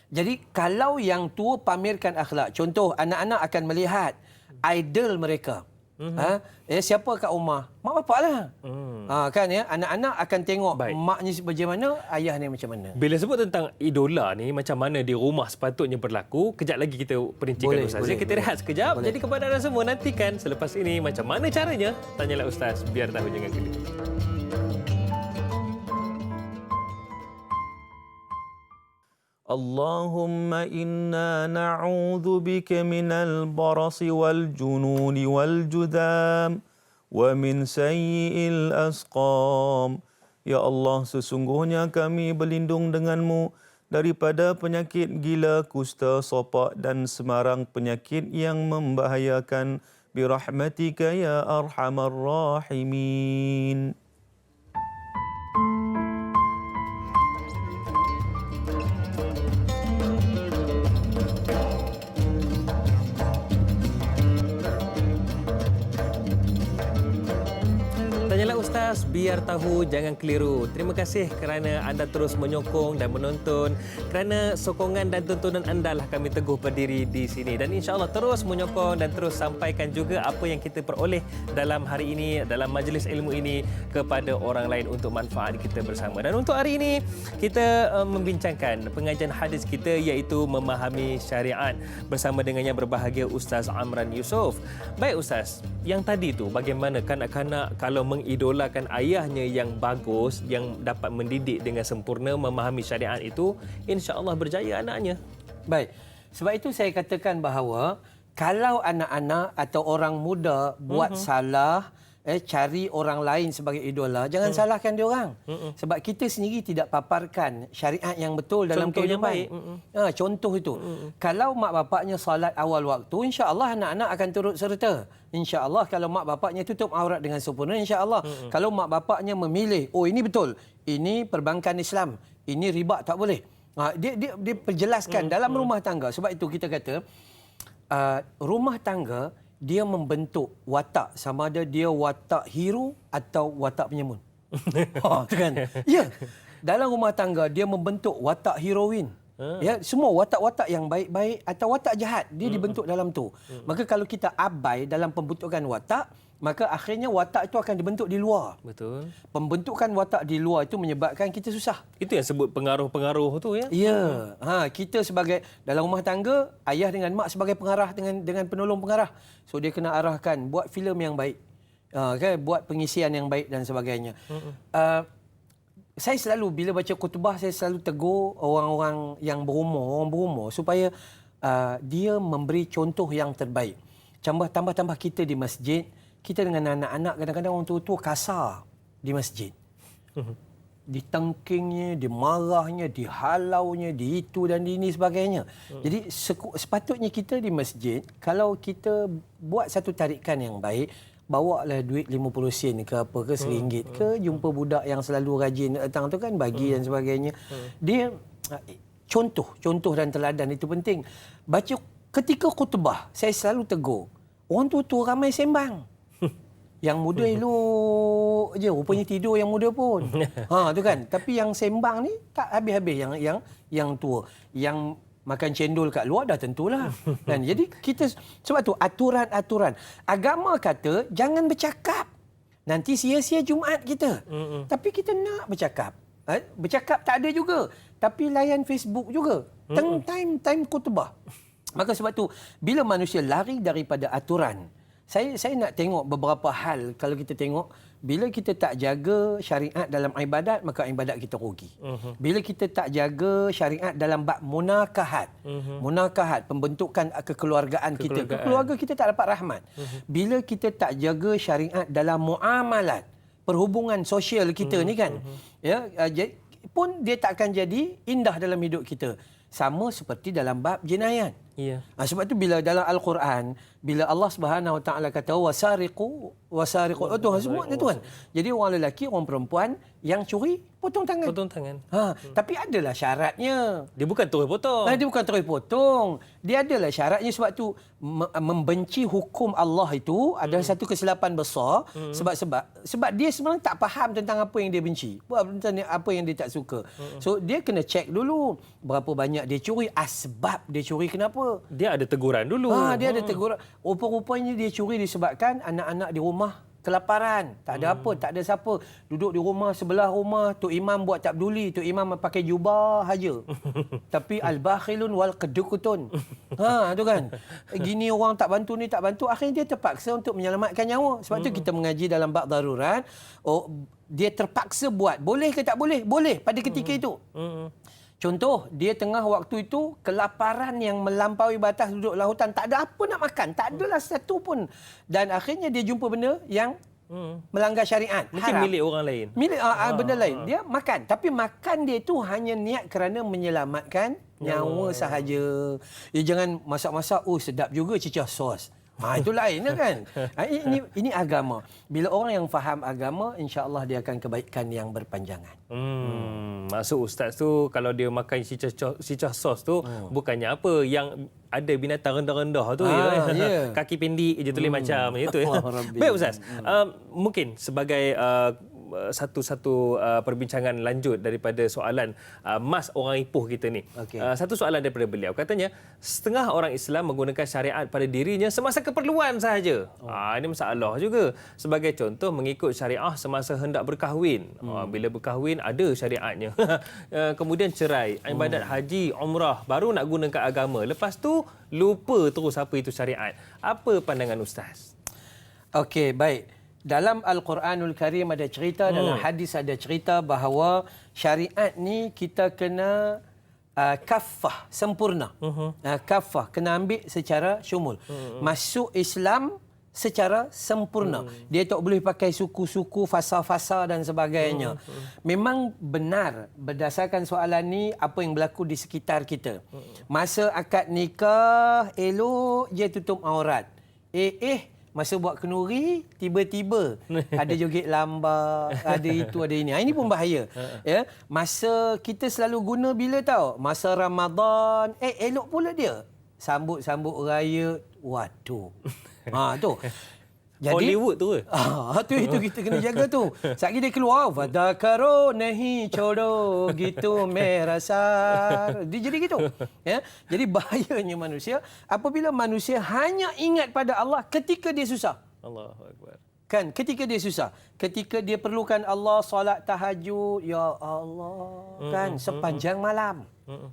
Jadi kalau yang tua pamerkan akhlak, contoh anak-anak akan melihat idol mereka. Siapa kat rumah? Mak bapak lah. Kan ya, anak-anak akan tengok maknya macam mana, ayahnya macam mana. Bila sebut tentang idola ni, macam mana di rumah sepatutnya berlaku, kejap lagi kita perincikan Ustaz. Kita rehat sekejap. Jadi kepada anda semua, nantikan selepas ini macam mana caranya, tanyalah Ustaz, biar tahu jangan keliru. Allahumma inna na'udzu bika minal barasi wal jununi wal judham wa min sayyi'il asqam. Ya Allah, sesungguhnya kami berlindung denganmu daripada penyakit gila, kusta, sopak dan semarang penyakit yang membahayakan. Birahmatika ya arhamar rahimin. Tanyalah Ustaz, biar tahu jangan keliru. Terima kasih kerana anda terus menyokong dan menonton. Kerana sokongan dan tontonan anda lah kami teguh berdiri di sini. Dan insya-Allah terus menyokong dan terus sampaikan juga apa yang kita peroleh dalam hari ini, dalam majlis ilmu ini kepada orang lain untuk manfaat kita bersama. Dan untuk hari ini kita membincangkan pengajian hadis kita iaitu memahami syariat bersama dengan yang berbahagia Ustaz Amran Yusof. Baik Ustaz, yang tadi tu bagaimana kanak-kanak kalau mengidolakan ayahnya yang bagus, yang dapat mendidik dengan sempurna, memahami syariat itu, insya-Allah berjaya anaknya. Baik. Sebab itu saya katakan bahawa kalau anak-anak atau orang muda buat salah, cari orang lain sebagai idola, jangan salahkan dia orang. Sebab kita sendiri tidak paparkan syariat yang betul dalam Contoh yang kehidupan. Contoh itu. Kalau mak bapaknya salat awal waktu, insya-Allah anak-anak akan turut serta. Insya-Allah kalau mak bapaknya tutup aurat dengan sempurna, insya-Allah. Kalau mak bapaknya memilih, oh ini betul, ini perbankan Islam, ini riba tak boleh. Dia perjelaskan dalam rumah tangga. Sebab itu kita kata rumah tangga dia membentuk watak, sama ada dia watak hero atau watak penyemun. Tu kan? Ya. Dalam rumah tangga dia membentuk watak heroin. Ya, semua watak-watak yang baik-baik atau watak jahat dia dibentuk dalam tu. Maka kalau kita abai dalam pembentukan watak, maka akhirnya watak itu akan dibentuk di luar. Betul. Pembentukan watak di luar itu menyebabkan kita susah. Itu yang sebut pengaruh-pengaruh tu ya. Ya, kita sebagai dalam rumah tangga, ayah dengan mak sebagai pengarah dengan penolong pengarah. So dia kena arahkan buat filem yang baik. Kan, buat pengisian yang baik dan sebagainya. Saya selalu bila baca khutbah saya selalu tegur orang-orang yang berumur supaya dia memberi contoh yang terbaik. Tambah kita di masjid, kita dengan anak-anak kadang-kadang orang tua-tua kasar di masjid. Ditengkingnya, dimarahnya, dihalaunya, di itu dan di ini sebagainya. Jadi sepatutnya kita di masjid, kalau kita buat satu tarikan yang baik, bawalah duit 50 sen ke apa ke RM1 ke, jumpa budak yang selalu rajin datang tu kan, bagi dan sebagainya. Dia contoh dan teladan itu penting. Baca ketika khutbah, saya selalu tegur, orang tua-tua ramai sembang. Yang muda elok je, rupanya tidur yang muda pun. Tu kan. Tapi yang sembang ni tak habis-habis yang tua. Yang makan cendol kat luar dah tentulah. Dan jadi kita sebab tu aturan-aturan. Agama kata jangan bercakap. Nanti sia-sia Jumaat kita. Tapi kita nak bercakap. Bercakap tak ada juga. Tapi layan Facebook juga. Time khutbah. Maka sebab tu bila manusia lari daripada aturan, saya nak tengok beberapa hal. Kalau kita tengok, bila kita tak jaga syariat dalam ibadat, maka ibadat kita rugi. Bila kita tak jaga syariat dalam bab munakahat, pembentukan kekeluargaan kita, keluarga kita tak dapat rahmat. Bila kita tak jaga syariat dalam muamalat, perhubungan sosial kita ni kan, pun dia tak akan jadi indah dalam hidup kita. Sama seperti dalam bab jenayat. Ya. Sebab tu bila dalam Al-Quran, bila Allah Subhanahu Wa Taala kata wasariqu, Tuhan semua dia Tuhan. Jadi orang lelaki, orang perempuan yang curi potong tangan. Tapi adalah syaratnya. Dia bukan terus potong. Dia adalah syaratnya. Sebab tu membenci hukum Allah itu adalah satu kesilapan besar. Sebab dia sebenarnya tak faham tentang apa yang dia benci, tentang apa yang dia tak suka. So dia kena cek dulu berapa banyak dia curi, asbab dia curi kenapa. Dia ada teguran dulu. Dia ada teguran. Rupa-rupanya dia curi disebabkan anak-anak di rumah kelaparan. Tak ada apa, tak ada siapa. Duduk di rumah, sebelah rumah, Tok Imam buat tak peduli. Tok Imam pakai jubah saja. Tapi al-bakhilun wal qadukutun. Tu kan. Gini orang tak bantu ni, tak bantu. Akhirnya dia terpaksa untuk menyelamatkan nyawa. Sebab tu kita mengaji dalam bab darurat. Dia terpaksa buat. Boleh ke tak boleh? Boleh pada ketika itu. Contoh, dia tengah waktu itu kelaparan yang melampaui batas, duduk lautan, tak ada apa nak makan, tak adalah satu pun. Dan akhirnya dia jumpa benda yang melanggar syariat. Mungkin milik orang lain. Benda lain. Dia makan. Tapi makan dia itu hanya niat kerana menyelamatkan nyawa sahaja. Jangan masak-masak, sedap juga cicah sos. Itu lain kan. Ini agama. Bila orang yang faham agama, insya-Allah dia akan kebaikan yang berpanjangan. Maksud ustaz tu kalau dia makan cicah sos tu bukannya apa yang ada binatang rendah-rendah tu kaki pendek je tulis macam itu ya. Baik ustaz. Mungkin sebagai satu perbincangan lanjut daripada soalan Mas orang Ipoh kita ni. Satu soalan daripada beliau. Katanya setengah orang Islam menggunakan syariat pada dirinya semasa keperluan sahaja. Ini masalah juga. Sebagai contoh mengikut syariah semasa hendak berkahwin. Bila berkahwin ada syariatnya. Kemudian cerai, ibadat haji, umrah baru nak gunakan agama. Lepas tu lupa terus apa itu syariat. Apa pandangan ustaz? Okey, baik. Dalam Al-Quranul Karim ada cerita, dalam hadis ada cerita bahawa syariat ni kita kena kafah, sempurna. Kafah, kena ambil secara syumul. Masuk Islam secara sempurna. Dia tak boleh pakai suku-suku, fasa-fasa dan sebagainya. Memang benar berdasarkan soalan ni apa yang berlaku di sekitar kita. Masa akad nikah, elok je tutup aurat. Masa buat kenduri, tiba-tiba ada joget lambar, ada itu, ada ini. Ini pun bahaya. Ya, masa kita selalu guna bila tahu? Masa Ramadan, elok pula dia. Sambut-sambut raya, waduh. Tu. Jadi, Hollywood tu ke? Itu kita kena jaga tu. Sekali dia keluar, fadakaro nahi codo gitu merasar. Dia jadi gitu. Ya. Jadi bahayanya manusia apabila manusia hanya ingat pada Allah ketika dia susah. Allahu akbar. Kan ketika dia susah, ketika dia perlukan Allah, solat tahajud, ya Allah, kan sepanjang malam.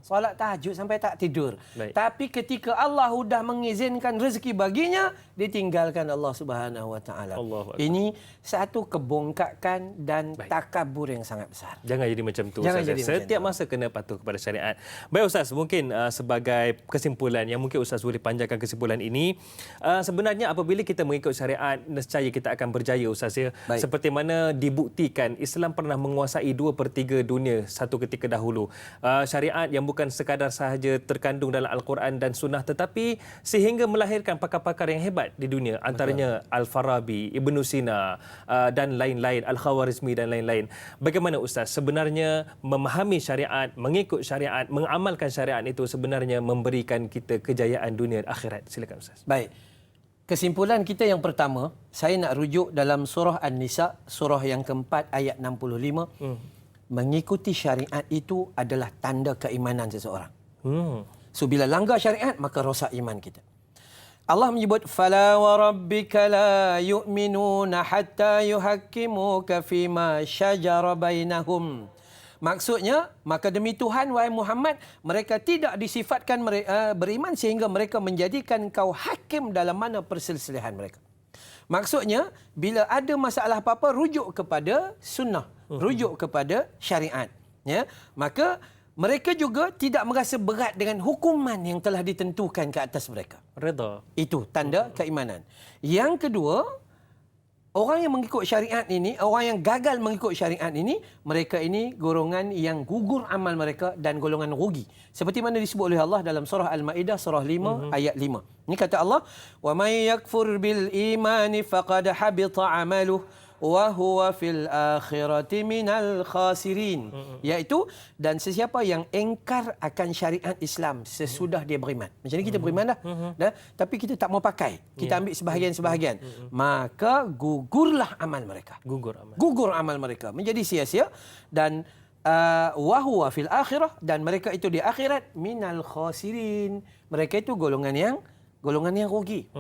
Solat tahajud sampai tak tidur. Baik. Tapi ketika Allah sudah mengizinkan rezeki baginya, dia tinggalkan Allah Subhanahu Wa Taala. Allahu Akbar. Ini satu kebongkakan dan takabur yang sangat besar. Jangan jadi macam tu, Jangan Ustaz. jadi macam Setiap tu. masa kena patuh kepada syariat. Baik Ustaz, mungkin sebagai kesimpulan yang mungkin Ustaz boleh panjangkan kesimpulan ini, sebenarnya apabila kita mengikut syariat, nescaya kita akan berjaya, Ustaz ya. Baik. Seperti mana dibuktikan Islam pernah menguasai 2/3 dunia satu ketika dahulu. Syariat yang bukan sekadar sahaja terkandung dalam Al-Quran dan Sunnah, tetapi sehingga melahirkan pakar-pakar yang hebat di dunia, antaranya Al-Farabi, Ibn Sina dan lain-lain, Al-Khawarizmi dan lain-lain. Bagaimana Ustaz sebenarnya memahami syariat, mengikut syariat, mengamalkan syariat itu sebenarnya memberikan kita kejayaan dunia dan akhirat? Silakan Ustaz. Baik. Kesimpulan kita yang pertama, saya nak rujuk dalam surah An-Nisa, surah yang keempat ayat 65. Mengikuti syariat itu adalah tanda keimanan seseorang. So bila langgar syariat, maka rosak iman kita. Allah menyebut fala wa rabbika la yu'minuna hatta yuhakkimuka fima syajara bainahum. Maksudnya, maka demi Tuhan wahai Muhammad, mereka tidak disifatkan beriman sehingga mereka menjadikan kau hakim dalam mana perselisihan mereka. Maksudnya, bila ada masalah apa-apa, rujuk kepada sunnah, rujuk kepada syariat. Ya, maka mereka juga tidak merasa berat dengan hukuman yang telah ditentukan ke atas mereka. Redha. Itu tanda keimanan. Yang kedua, orang yang mengikut syariat ini, orang yang gagal mengikut syariat ini, mereka ini golongan yang gugur amal mereka dan golongan rugi. Seperti mana disebut oleh Allah dalam surah Al-Maidah surah 5 ayat 5. Ini kata Allah, "Wa may yakfur bil imani faqad habita 'amaluhu wa huwa fil akhirati minal khasirin." Iaitu, dan sesiapa yang engkar akan syariat Islam sesudah dia beriman. Macam ni kita beriman dah. Tapi kita tak mau pakai. Kita ambil sebahagian-sebahagian. Maka gugurlah amal mereka. Gugur amal mereka. Menjadi sia-sia dan wa huwa fil akhirah, dan mereka itu di akhirat minal khasirin. Mereka itu golongan yang rugi.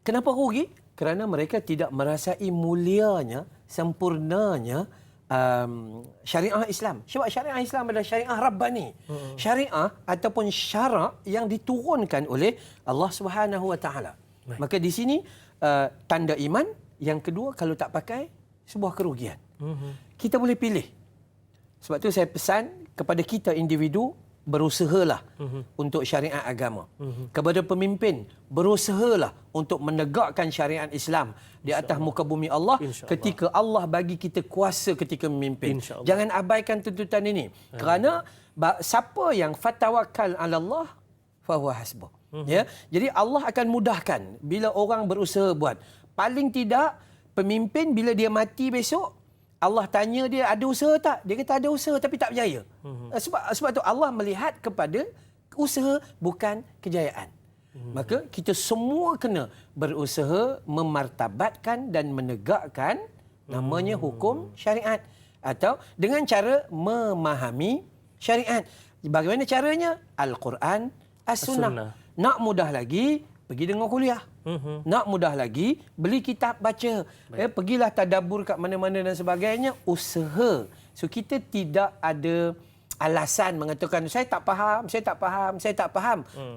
Kenapa rugi? Kerana mereka tidak merasai mulianya, sempurnanya syariah Islam. Sebab syariah Islam adalah syariah Rabbani. Syariah ataupun syarak yang diturunkan oleh Allah Subhanahu Wa Taala. Maka di sini tanda iman. Yang kedua, kalau tak pakai, sebuah kerugian. Kita boleh pilih. Sebab tu saya pesan kepada kita individu, berusahalah untuk syariat agama. Kepada pemimpin, berusahalah untuk menegakkan syariat Islam di atas muka bumi Allah ketika Allah bagi kita kuasa ketika memimpin. Jangan abaikan tuntutan ini. Kerana siapa yang fatawakal ala Allah fahuwa hasbuh. Ya. Jadi Allah akan mudahkan bila orang berusaha buat. Paling tidak pemimpin bila dia mati besok, Allah tanya dia ada usaha tak? Dia kata ada usaha tapi tak berjaya. Sebab tu Allah melihat kepada usaha bukan kejayaan. Maka kita semua kena berusaha memartabatkan dan menegakkan namanya hukum syariat. Atau dengan cara memahami syariat. Bagaimana caranya? Al-Quran, As-Sunnah. Nak mudah lagi, pergi dengar kuliah. Nak mudah lagi, beli kitab baca. Pergilah tadabbur kat mana-mana dan sebagainya. Usaha. So kita tidak ada alasan mengatakan saya tak faham.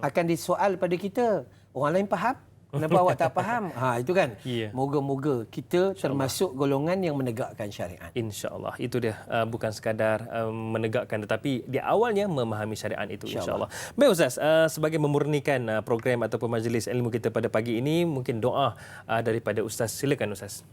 Akan disoal pada kita. Orang lain faham? Kenapa awak tak faham? Itu kan. Moga-moga kita termasuk golongan yang menegakkan syariat. InsyaAllah. Itu dia. Bukan sekadar menegakkan, tetapi di awalnya memahami syariat itu. InsyaAllah. Baik Ustaz, sebagai memurnikan program ataupun majlis ilmu kita pada pagi ini, mungkin doa daripada Ustaz. Silakan Ustaz.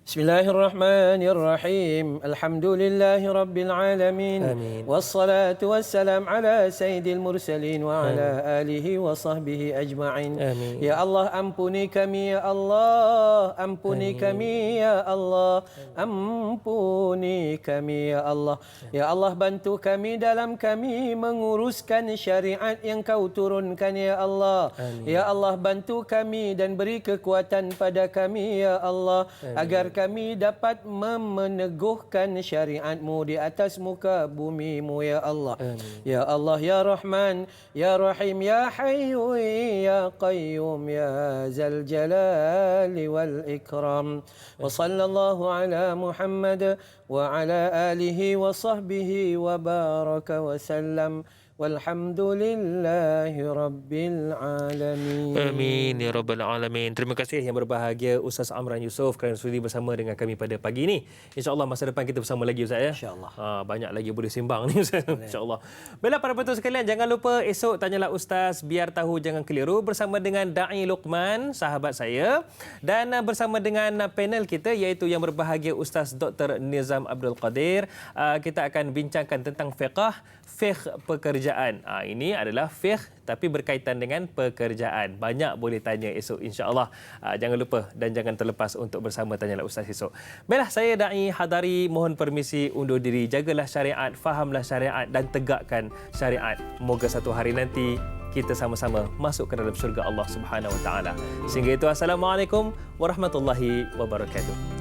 Bismillahirrahmanirrahim. Alhamdulillahi rabbil alamin. Amin. Wassalatu wassalam ala sayyidil mursalin wa ala alihi wa sahbihi ajma'in. Amin. Ya Allah, ampuni kami ya Allah. Ampuni kami ya Allah. Ampuni kami ya Allah. Ya Allah, bantu kami dalam kami menguruskan syariat yang Kau turunkan ya Allah. Amin. Ya Allah, bantu kami dan beri kekuatan pada kami ya Allah. Agar kami dapat meneguhkan syariat-Mu di atas muka bumi-Mu ya Allah. Amin. Ya Allah, ya Rahman, ya Rahim, ya Hayyu, ya Qayyum, ya Zal Jalali wal Ikram. Wa sallallahu ala Muhammad wa ala alihi wa sahbihi wa baraka wa sallam. Walhamdulillahi Rabbil Alamin. Amin ya Rabbal Alamin. Terima kasih yang berbahagia Ustaz Amran Yusof kerana sudi bersama dengan kami pada pagi ini. InsyaAllah masa depan kita bersama lagi Ustaz ya. InsyaAllah. Banyak lagi boleh sembang ni Ustaz. InsyaAllah. Baiklah para penonton sekalian, jangan lupa esok Tanyalah Ustaz, biar tahu jangan keliru bersama dengan Da'i Luqman, sahabat saya, dan bersama dengan panel kita iaitu yang berbahagia Ustaz Dr. Nizam Abdul Qadir. Kita akan bincangkan tentang fiqh pekerjaan. Ini adalah fiqh tapi berkaitan dengan pekerjaan. Banyak boleh tanya esok insya-Allah. Jangan lupa dan jangan terlepas untuk bersama Tanyalah Ustaz esok. Baiklah, saya Da'i Hadari mohon permisi undur diri. Jagalah syariat, fahamlah syariat dan tegakkan syariat. Moga satu hari nanti kita sama-sama masuk ke dalam syurga Allah Subhanahu Wa Taala. Sehingga itu, assalamualaikum warahmatullahi wabarakatuh.